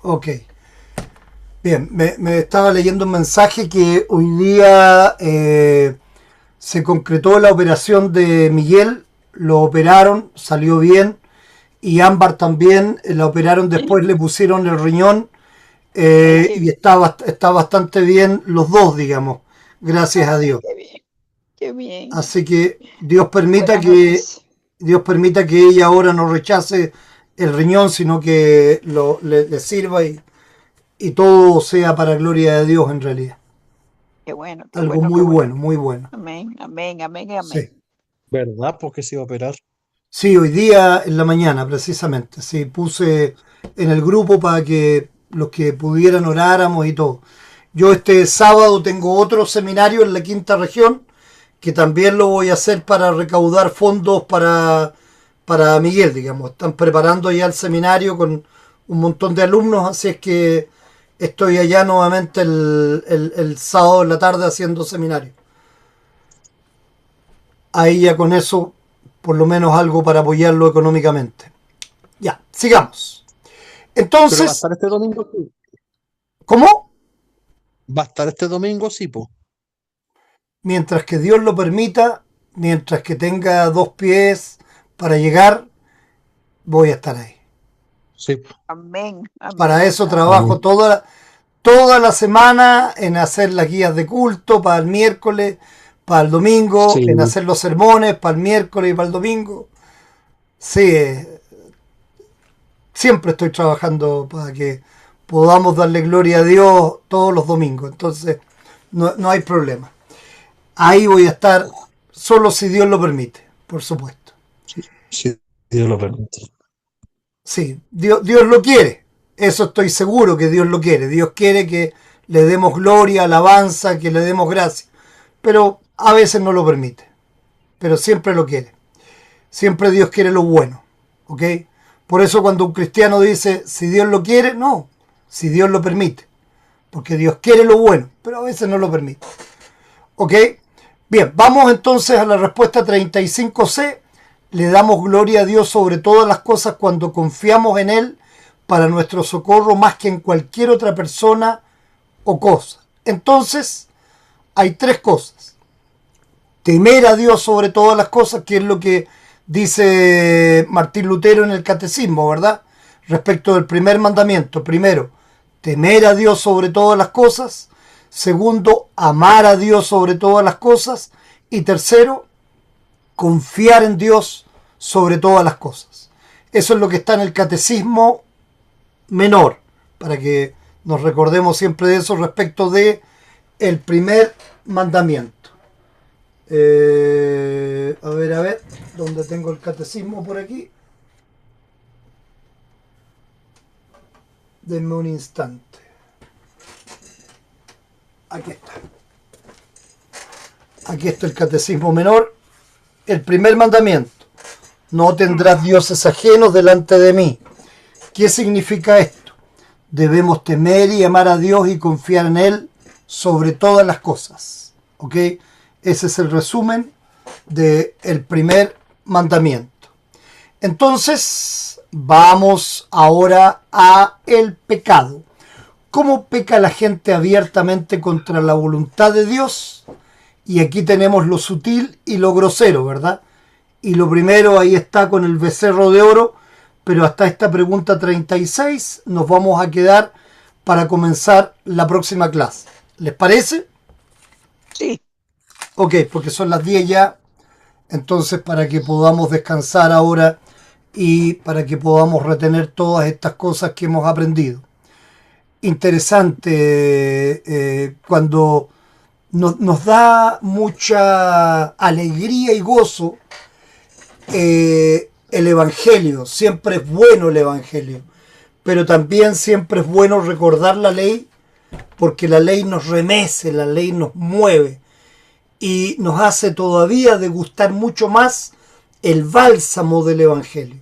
Ok. Bien, me estaba leyendo un mensaje que hoy día se concretó la operación de Miguel, lo operaron, salió bien, y Ámbar también, la operaron después, le pusieron el riñón y está bastante bien los dos, digamos, gracias a Dios. qué bien. Así que Dios permita Buenas noticias. Dios permita que ella ahora no rechace el riñón, sino que le sirva y todo sea para gloria de Dios en realidad. Qué bueno, qué Algo bueno, muy qué bueno. bueno, muy bueno. Amén. Sí. ¿Verdad? Porque se iba a operar. Sí, hoy día en la mañana precisamente. Sí, puse en el grupo para que los que pudieran oráramos y todo. Yo este sábado tengo otro seminario en la quinta región que también lo voy a hacer para recaudar fondos para Miguel, digamos. Están preparando ya el seminario con un montón de alumnos, así es que estoy allá nuevamente el sábado en la tarde haciendo seminario. Ahí ya con eso por lo menos algo para apoyarlo económicamente. Ya, sigamos. Pero va a Entonces, estar este domingo, sí. ¿cómo? Va a estar este domingo, sí, po. Mientras que Dios lo permita, mientras que tenga 2 pies para llegar, voy a estar ahí. Sí, po. Amén, Para amén, eso amén. trabajo toda la semana en hacer las guías de culto para el miércoles, para el domingo, Sí. en hacer los sermones para el miércoles y para el domingo. Sí, siempre estoy trabajando para que podamos darle gloria a Dios todos los domingos. Entonces, no hay problema. Ahí voy a estar solo si Dios lo permite, por supuesto. Sí, Dios lo permite. Sí, Dios lo quiere. Eso estoy seguro que Dios lo quiere. Dios quiere que le demos gloria, alabanza, que le demos gracia. Pero a veces no lo permite. Pero siempre lo quiere. Siempre Dios quiere lo bueno. ¿Ok? Por eso cuando un cristiano dice, si Dios lo quiere, no. Si Dios lo permite. Porque Dios quiere lo bueno, pero a veces no lo permite. ¿Ok? Bien, vamos entonces a la respuesta 35C. Le damos gloria a Dios sobre todas las cosas cuando confiamos en Él para nuestro socorro más que en cualquier otra persona o cosa. Entonces, hay 3 cosas. Temer a Dios sobre todas las cosas, que es lo que dice Martín Lutero en el Catecismo, ¿verdad? Respecto del primer mandamiento. Primero, temer a Dios sobre todas las cosas. Segundo, amar a Dios sobre todas las cosas. Y tercero, confiar en Dios sobre todas las cosas. Eso es lo que está en el Catecismo Menor, para que nos recordemos siempre de eso respecto de el primer mandamiento. A ver, ¿dónde tengo el catecismo por aquí? Denme un instante. Aquí está. Aquí está el catecismo menor. El primer mandamiento. No tendrás dioses ajenos delante de mí. ¿Qué significa esto? Debemos temer y amar a Dios y confiar en Él sobre todas las cosas. ¿Ok? Ese es el resumen del primer mandamiento. Entonces, vamos ahora a el pecado. ¿Cómo peca la gente abiertamente contra la voluntad de Dios? Y aquí tenemos lo sutil y lo grosero, ¿verdad? Y lo primero ahí está con el becerro de oro, pero hasta esta pregunta 36 nos vamos a quedar para comenzar la próxima clase. ¿Les parece? Sí, Ok, porque son las 10 ya, entonces para que podamos descansar ahora y para que podamos retener todas estas cosas que hemos aprendido. Interesante, cuando nos da mucha alegría y gozo el Evangelio. Siempre es bueno el Evangelio, pero también siempre es bueno recordar la ley, porque la ley nos remece, la ley nos mueve y nos hace todavía degustar mucho más el bálsamo del Evangelio.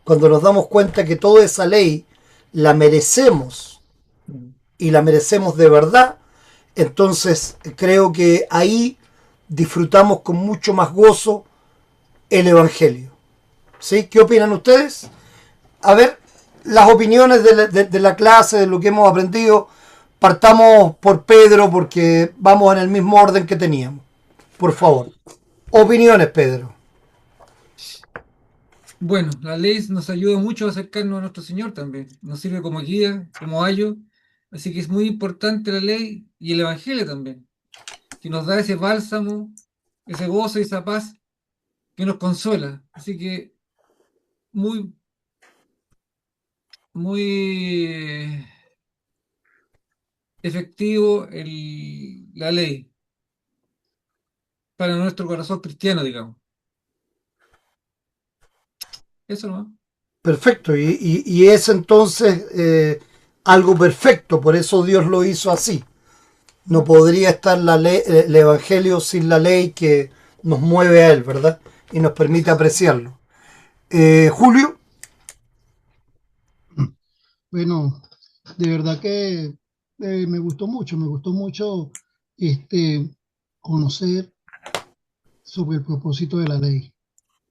Cuando nos damos cuenta que toda esa ley la merecemos y la merecemos de verdad, entonces creo que ahí disfrutamos con mucho más gozo el Evangelio. ¿Sí? ¿Qué opinan ustedes? A ver, las opiniones de la clase, de lo que hemos aprendido. Partamos por Pedro porque vamos en el mismo orden que teníamos. Por favor. Opiniones, Pedro. Bueno, la ley nos ayuda mucho a acercarnos a nuestro Señor también. Nos sirve como guía, como ayo. Así que es muy importante la ley y el Evangelio también, que nos da ese bálsamo, ese gozo y esa paz que nos consuela. Así que muy, muy efectivo la ley para nuestro corazón cristiano, digamos. Eso no. Perfecto. Y es entonces algo perfecto. Por eso Dios lo hizo así. No podría estar la ley, el Evangelio sin la ley que nos mueve a Él, ¿verdad? Y nos permite apreciarlo. Julio. Bueno, de verdad que me gustó mucho este, conocer sobre el propósito de la ley.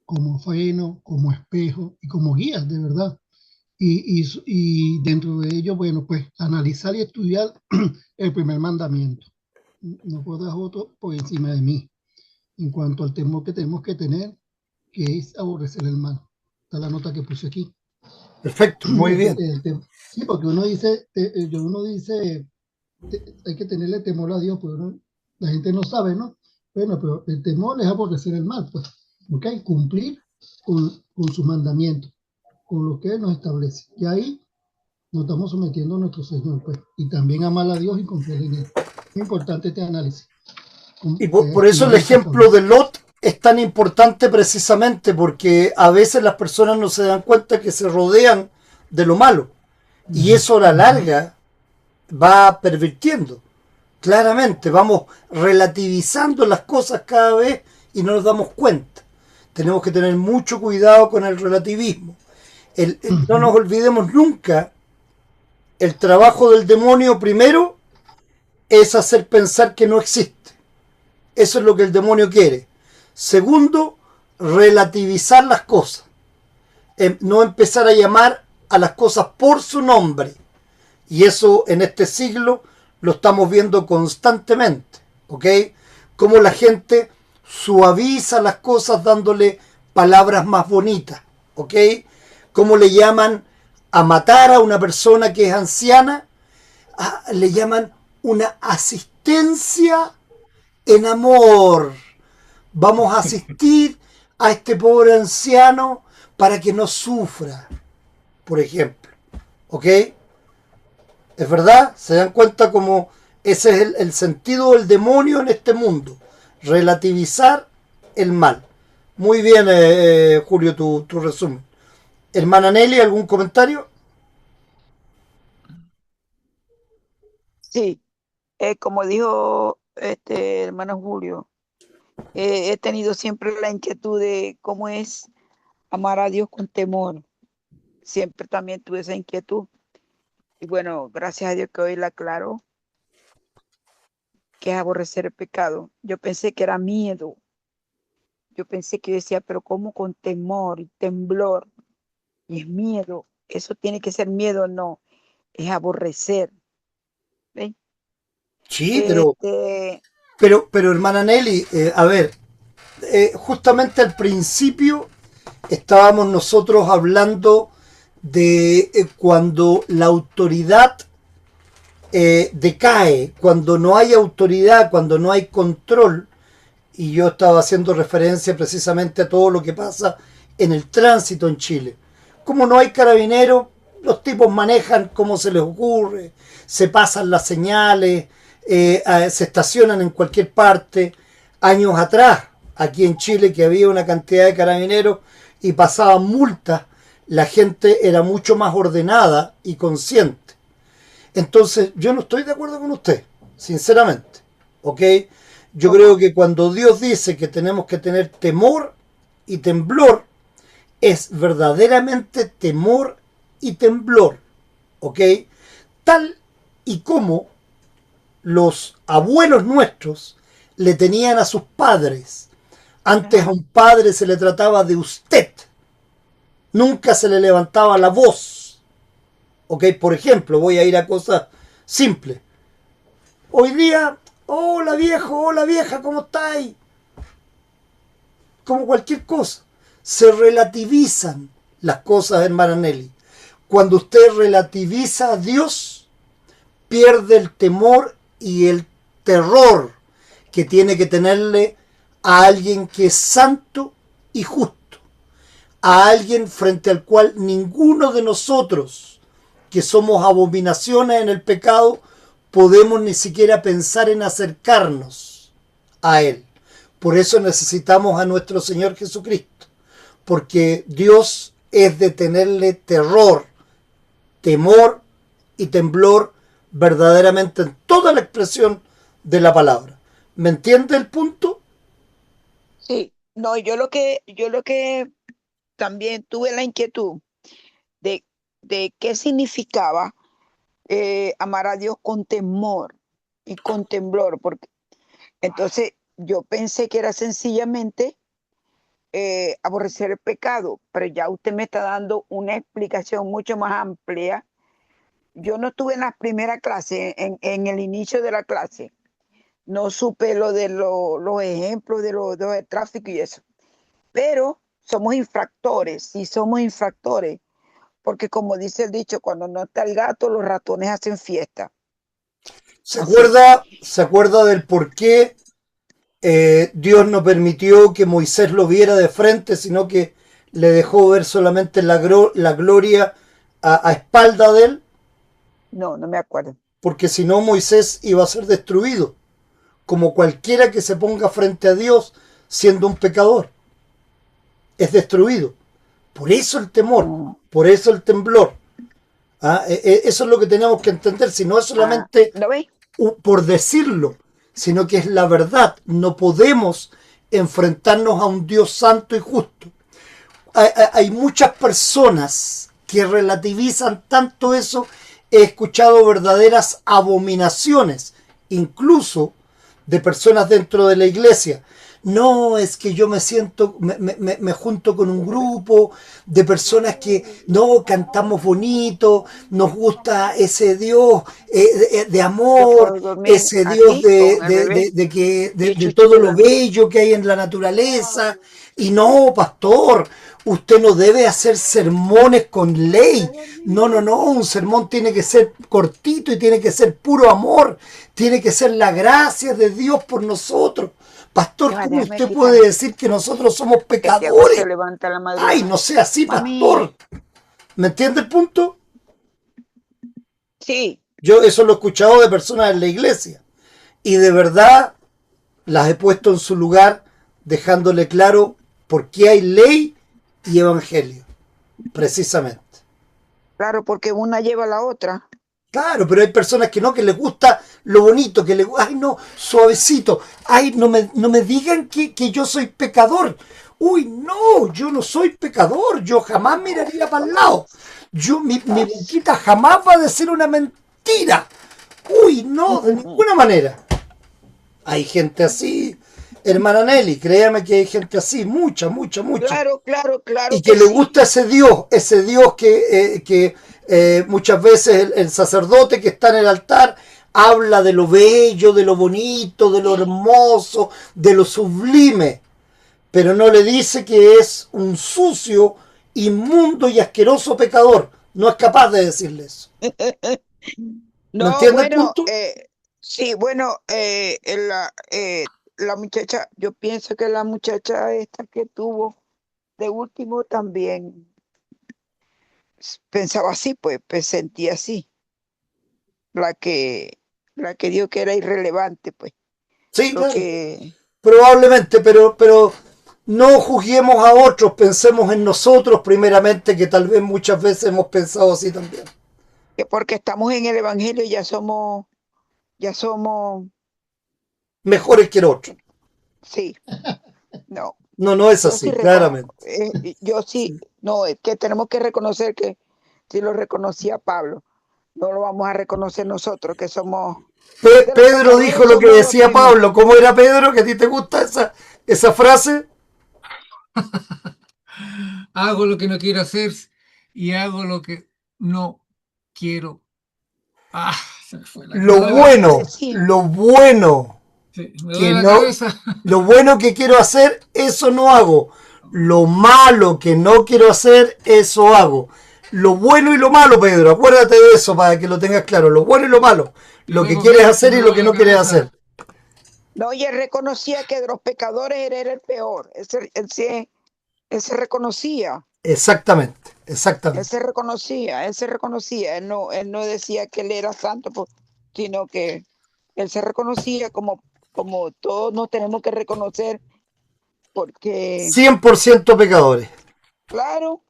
como freno, como espejo y como guía, de verdad. Y dentro de ello, bueno, pues analizar y estudiar el primer mandamiento. No podrás otro por encima de mí. En cuanto al temor que tenemos que tener, que es aborrecer el mal. Está la nota que puse aquí. Perfecto, muy bien. Sí, porque uno dice, hay que tenerle temor a Dios, pero la gente no sabe, ¿no? Bueno, pero el temor es aborrecer el mal, pues, ¿ok? Cumplir con sus mandamientos, con lo que Él nos establece. Y ahí nos estamos sometiendo a nuestro Señor, pues, y también amar a Dios y confiar en Él. Es importante este análisis. Y por eso el ejemplo de Lot es tan importante precisamente porque a veces las personas no se dan cuenta que se rodean de lo malo y eso a la larga va pervirtiendo. Claramente vamos relativizando las cosas cada vez y no nos damos cuenta. Tenemos que tener mucho cuidado con el relativismo. No nos olvidemos nunca, el trabajo del demonio primero es hacer pensar que no existe. Eso es lo que el demonio quiere. Segundo, relativizar las cosas. No empezar a llamar a las cosas por su nombre. Y eso en este siglo lo estamos viendo constantemente. ¿Ok? Cómo la gente suaviza las cosas dándole palabras más bonitas. ¿Ok? Cómo le llaman a matar a una persona que es anciana. Le llaman una asistencia en amor. Vamos a asistir a este pobre anciano para que no sufra, por ejemplo. ¿Ok? ¿Es verdad? ¿Se dan cuenta cómo ese es el sentido del demonio en este mundo? Relativizar el mal. Muy bien, Julio, tu resumen. Hermana Nelly, ¿algún comentario? Sí, como dijo este hermano Julio, he tenido siempre la inquietud de cómo es amar a Dios con temor. Siempre también tuve esa inquietud. Y bueno, gracias a Dios que hoy la aclaró, que es aborrecer el pecado. Yo pensé que era miedo. Yo pensé que yo decía, pero ¿cómo con temor y temblor? Y es miedo. Eso tiene que ser miedo, no. Es aborrecer. ¿Ven? Sí, Este, pero hermana Nelly, a ver, justamente al principio estábamos nosotros hablando de cuando la autoridad decae, cuando no hay autoridad, cuando no hay control, y yo estaba haciendo referencia precisamente a todo lo que pasa en el tránsito en Chile. Como no hay carabineros, los tipos manejan como se les ocurre, se pasan las señales, se estacionan en cualquier parte. Años atrás, aquí en Chile, que había una cantidad de carabineros y pasaban multas, la gente era mucho más ordenada y consciente. Entonces, yo no estoy de acuerdo con usted, sinceramente. ¿Ok? Yo creo que cuando Dios dice que tenemos que tener temor y temblor, es verdaderamente temor y temblor. ¿Ok? Tal y como los abuelos nuestros le tenían a sus padres. Antes a un padre se le trataba de usted. Nunca se le levantaba la voz. ¿Ok? Por ejemplo, voy a ir a cosas simples. Hoy día, hola viejo, hola vieja, ¿cómo estáis? Como cualquier cosa. Se relativizan las cosas, hermana Nelly. Cuando usted relativiza a Dios, pierde el temor y el terror que tiene que tenerle a alguien que es santo y justo. A alguien frente al cual ninguno de nosotros, que somos abominaciones en el pecado, podemos ni siquiera pensar en acercarnos a Él. Por eso necesitamos a nuestro Señor Jesucristo, porque Dios es de tenerle terror, temor y temblor verdaderamente en toda la expresión de la palabra. ¿Me entiende el punto? sí, no, yo lo que también tuve la inquietud de, de qué significaba amar a Dios con temor y con temblor, porque entonces yo pensé que era sencillamente aborrecer el pecado, pero ya usted me está dando una explicación mucho más amplia. Yo no estuve en la primera clase, en el inicio de la clase. No supe lo de los ejemplos de tráfico y eso. Pero somos infractores, sí somos infractores, porque como dice el dicho, cuando no está el gato, los ratones hacen fiesta. ¿Se acuerda del por qué Dios no permitió que Moisés lo viera de frente, sino que le dejó ver solamente la gloria a espalda de él? No me acuerdo. Porque si no, Moisés iba a ser destruido, como cualquiera que se ponga frente a Dios siendo un pecador. Es destruido. Por eso el temor, por eso el temblor. Eso es lo que tenemos que entender, si no es solamente ¿Lo ve? por decirlo, sino que es la verdad. No podemos enfrentarnos a un Dios santo y justo. Hay muchas personas que relativizan tanto eso. He escuchado verdaderas abominaciones, incluso de personas dentro de la iglesia. No, es que yo me siento, me junto con un grupo de personas que no cantamos bonito, nos gusta ese Dios de amor, ese Dios de todo lo bello que hay en la naturaleza. Y no, pastor, usted no debe hacer sermones con ley. No, un sermón tiene que ser cortito y tiene que ser puro amor. Tiene que ser la gracia de Dios por nosotros. Pastor, ¿cómo usted puede decir que nosotros somos pecadores? Ay, no sea así, pastor. ¿Me entiende el punto? Sí. Yo eso lo he escuchado de personas en la iglesia. Y de verdad las he puesto en su lugar, dejándole claro por qué hay ley y evangelio. Precisamente. Claro, porque una lleva a la otra. Claro, pero hay personas que no, que les gusta lo bonito, que les gusta, ay no, suavecito, ay no me digan que yo soy pecador. Uy, no, yo no soy pecador, yo jamás miraría para el lado. Mi boquita jamás va a decir una mentira. Uy, no, de ninguna manera. Hay gente así, hermana Nelly, créame que hay gente así, mucha. Claro. Y que le gusta ese Dios que muchas veces el sacerdote que está en el altar habla de lo bello, de lo bonito, de lo hermoso, de lo sublime, pero no le dice que es un sucio, inmundo y asqueroso pecador. No es capaz de decirle eso. No, entiende el punto? Sí, bueno, la muchacha, yo pienso que la muchacha esta que tuvo de último también pensaba así, pues sentía así. La que dijo que era irrelevante, pues. Sí, Lo claro. que... Probablemente, pero no juzguemos a otros, pensemos en nosotros primeramente, que tal vez muchas veces hemos pensado así también. Que porque estamos en el Evangelio ya somos mejores que el otro. Sí. No. No es así, claramente. Yo sí, no, es que tenemos que reconocer que si lo reconocía Pablo, no lo vamos a reconocer nosotros, que somos... Pedro dijo lo que decía Pablo. ¿Cómo era, Pedro? ¿Que a ti te gusta esa frase? Hago lo que no quiero hacer y hago lo que no quiero. Se me fue la lo bueno sí, que no, lo bueno que quiero hacer, eso no hago. Lo malo que no quiero hacer, eso hago. Lo bueno y lo malo, Pedro, acuérdate de eso para que lo tengas claro. Lo bueno y lo malo. Lo que quieres hacer y lo que no quieres hacer. No, y él reconocía que de los pecadores él era el peor. Él se reconocía. Exactamente. Él se reconocía. Él no decía que él era santo, sino que él se reconocía como todos nos tenemos que reconocer, porque... 100% pecadores. Claro.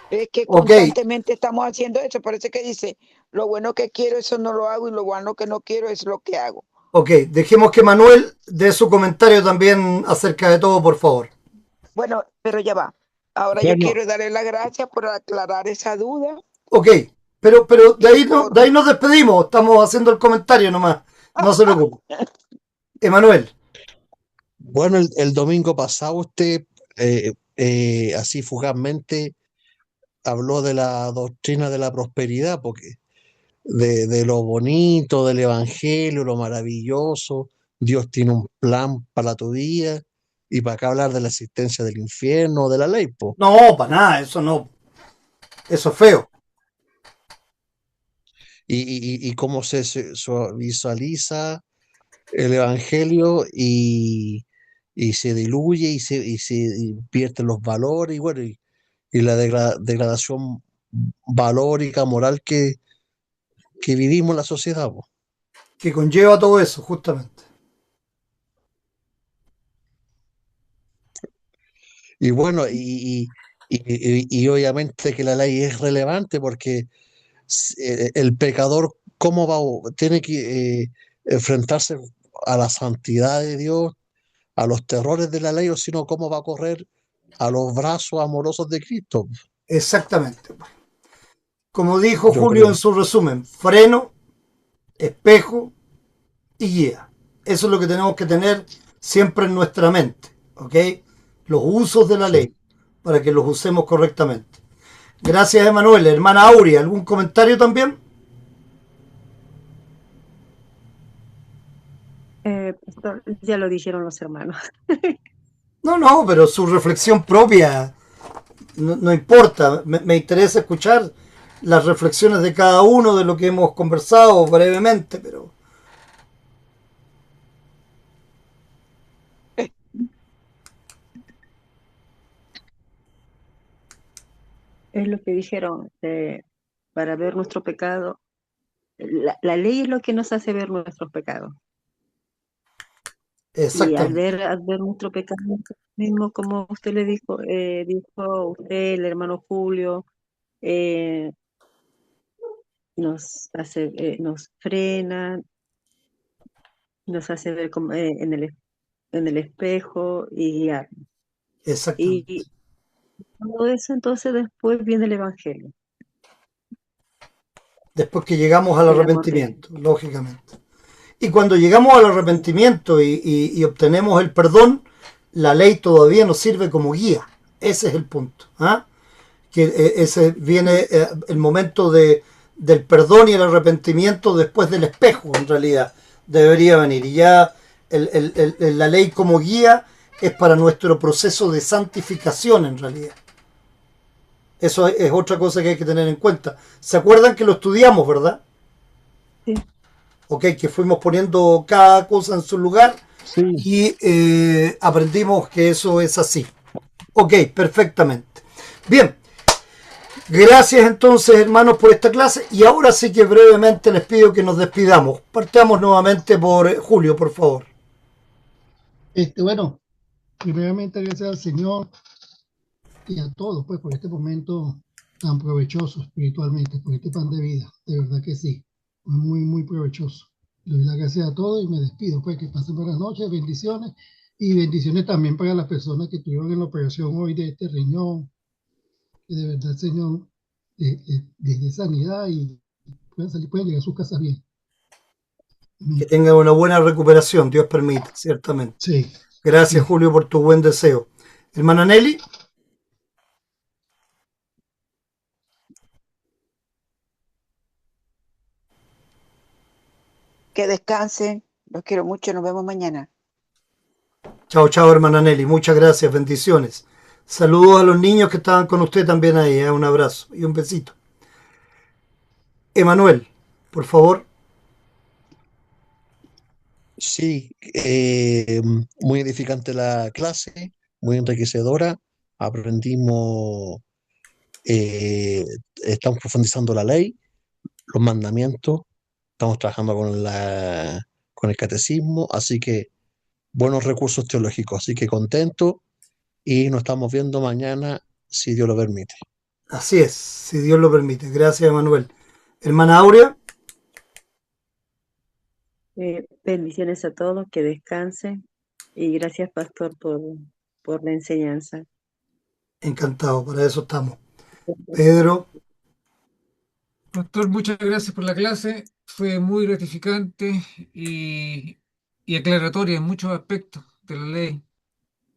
Es que constantemente estamos haciendo eso. Parece que dice, lo bueno que quiero, eso no lo hago, y lo bueno que no quiero es lo que hago. Ok, dejemos que Manuel dé su comentario también acerca de todo, por favor. Bueno, pero ya va. Ahora yo quiero darle las gracias por aclarar esa duda. Ok, pero de ahí nos despedimos. Estamos haciendo el comentario nomás. No se preocupe. Emanuel. Bueno, el domingo pasado usted así fugazmente habló de la doctrina de la prosperidad, porque de lo bonito del evangelio, lo maravilloso, Dios tiene un plan para tu vida, y para acá hablar de la existencia del infierno, de la ley, po. No, para nada, eso no, eso es feo. Y cómo se visualiza el evangelio, y se diluye, y se pierden los valores, y bueno, y la degradación valórica, moral que vivimos en la sociedad, po. Que conlleva todo eso, justamente. Y bueno, y obviamente que la ley es relevante, porque el pecador, ¿cómo tiene que enfrentarse a la santidad de Dios, a los terrores de la ley, o sino cómo va a correr a los brazos amorosos de Cristo? Exactamente. Como dijo Yo Julio en creo. su resumen, freno, espejo y guía. Eso es lo que tenemos que tener siempre en nuestra mente, ¿ok? Los usos de la Sí. ley, para que los usemos correctamente. Gracias, Emanuel. Hermana Aurea, ¿algún comentario también? Pastor, ya lo dijeron los hermanos. No, no, pero su reflexión propia no, no importa. Me interesa escuchar las reflexiones de cada uno de lo que hemos conversado brevemente, pero Es lo que dijeron, para ver nuestro pecado. La ley es lo que nos hace ver nuestros pecados. Y exactamente, al ver nuestro pecado mismo, como usted le dijo usted, el hermano Julio, eh, nos frena, nos hace ver en el espejo y guiar. exactamente. Y todo eso, entonces después viene el Evangelio, Después que llegamos al el amor de Dios. arrepentimiento, lógicamente. Y cuando llegamos al arrepentimiento y obtenemos el perdón, la ley todavía nos sirve como guía. Ese es el punto. ¿Ah? Que ese viene el momento del perdón y el arrepentimiento después del espejo, en realidad, debería venir. Y ya la ley como guía es para nuestro proceso de santificación, en realidad. Eso es otra cosa que hay que tener en cuenta. ¿Se acuerdan que lo estudiamos, verdad? Sí. Ok, que fuimos poniendo cada cosa en su lugar Sí. y aprendimos que eso es así. Ok, perfectamente. Bien, gracias entonces hermanos por esta clase y ahora sí que brevemente les pido que nos despidamos. Partamos nuevamente por Julio, por favor. Bueno, primeramente gracias al Señor y a todos, pues, por este momento tan provechoso espiritualmente, por este pan de vida. De verdad que sí, muy, muy provechoso. Le doy las gracias a todos y me despido, pues, que pasen buenas noches, bendiciones y bendiciones también para las personas que estuvieron en la operación hoy de este riñón, que de verdad el Señor les dé sanidad y pueden salir, pueden llegar a sus casas bien. Que tengan una buena recuperación, Dios permita, ciertamente. Sí, Gracias sí. Julio por tu buen deseo. Hermana Nelly, Que descansen. Los quiero mucho. Nos vemos mañana. chao, chao hermana Nelly, muchas gracias, bendiciones. Saludos a los niños que estaban con usted también ahí, un abrazo y un besito. Emanuel, por favor. Sí, muy edificante la clase, muy enriquecedora. Aprendimos, eh, estamos profundizando la ley, los mandamientos, estamos trabajando con el catecismo, así que buenos recursos teológicos, así que contento, y nos estamos viendo mañana, si Dios lo permite. Así es, si Dios lo permite. Gracias, Emanuel. Hermana Aurea, Bendiciones a todos, que descansen y gracias, Pastor, por la enseñanza. encantado, para eso estamos. Pedro, Pastor, muchas gracias por la clase. Fue muy gratificante y aclaratoria en muchos aspectos de la ley.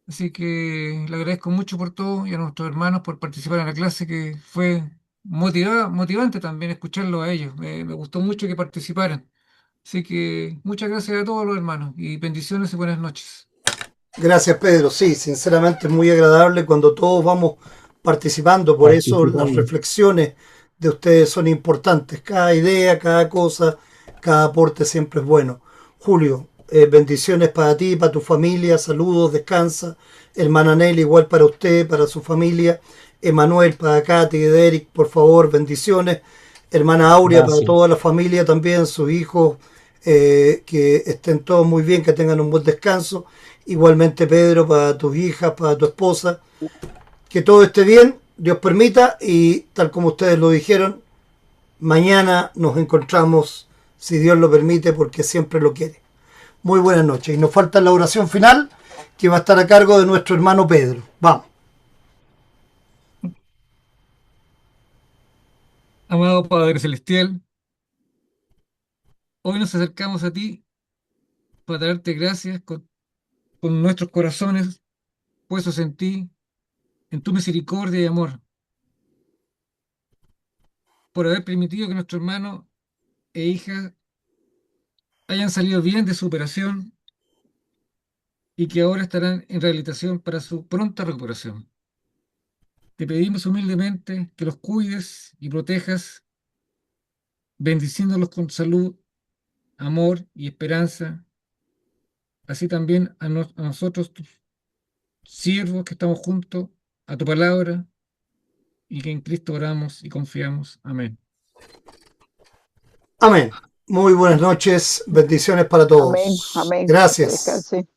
Así que le agradezco mucho por todo y a nuestros hermanos por participar en la clase, que fue motivante también escucharlo a ellos. Me gustó mucho que participaran. Así que muchas gracias a todos los hermanos y bendiciones y buenas noches. Gracias, Pedro. Sí, sinceramente es muy agradable cuando todos vamos participando. Por eso las Participando. reflexiones de ustedes son importantes. Cada idea, cada cosa, cada aporte siempre es bueno. Julio, bendiciones para ti, para tu familia. Saludos, descansa. Hermana Nelly, igual para usted, para su familia. Emanuel, para Katy y Derek, por favor, bendiciones. Hermana Aurea, para Gracias. toda la familia también, sus hijos, que estén todos muy bien, que tengan un buen descanso. Igualmente, Pedro, para tus hijas, para tu esposa, que todo esté bien, Dios permita, y tal como ustedes lo dijeron, mañana nos encontramos, si Dios lo permite, porque siempre lo quiere. Muy buenas noches. Y nos falta la oración final, que va a estar a cargo de nuestro hermano Pedro. Vamos. Amado Padre Celestial, hoy nos acercamos a ti para darte gracias con nuestros corazones puestos en ti, en tu misericordia y amor, por haber permitido que nuestros hermanos e hijas hayan salido bien de su operación y que ahora estarán en rehabilitación para su pronta recuperación. Te pedimos humildemente que los cuides y protejas, bendiciéndolos con salud, amor y esperanza, así también a nosotros, tus siervos que estamos juntos a tu palabra y que en Cristo oramos y confiamos. Amén. Amén. Muy buenas noches. Bendiciones para Amén, todos. amén. Que Gracias. descanse.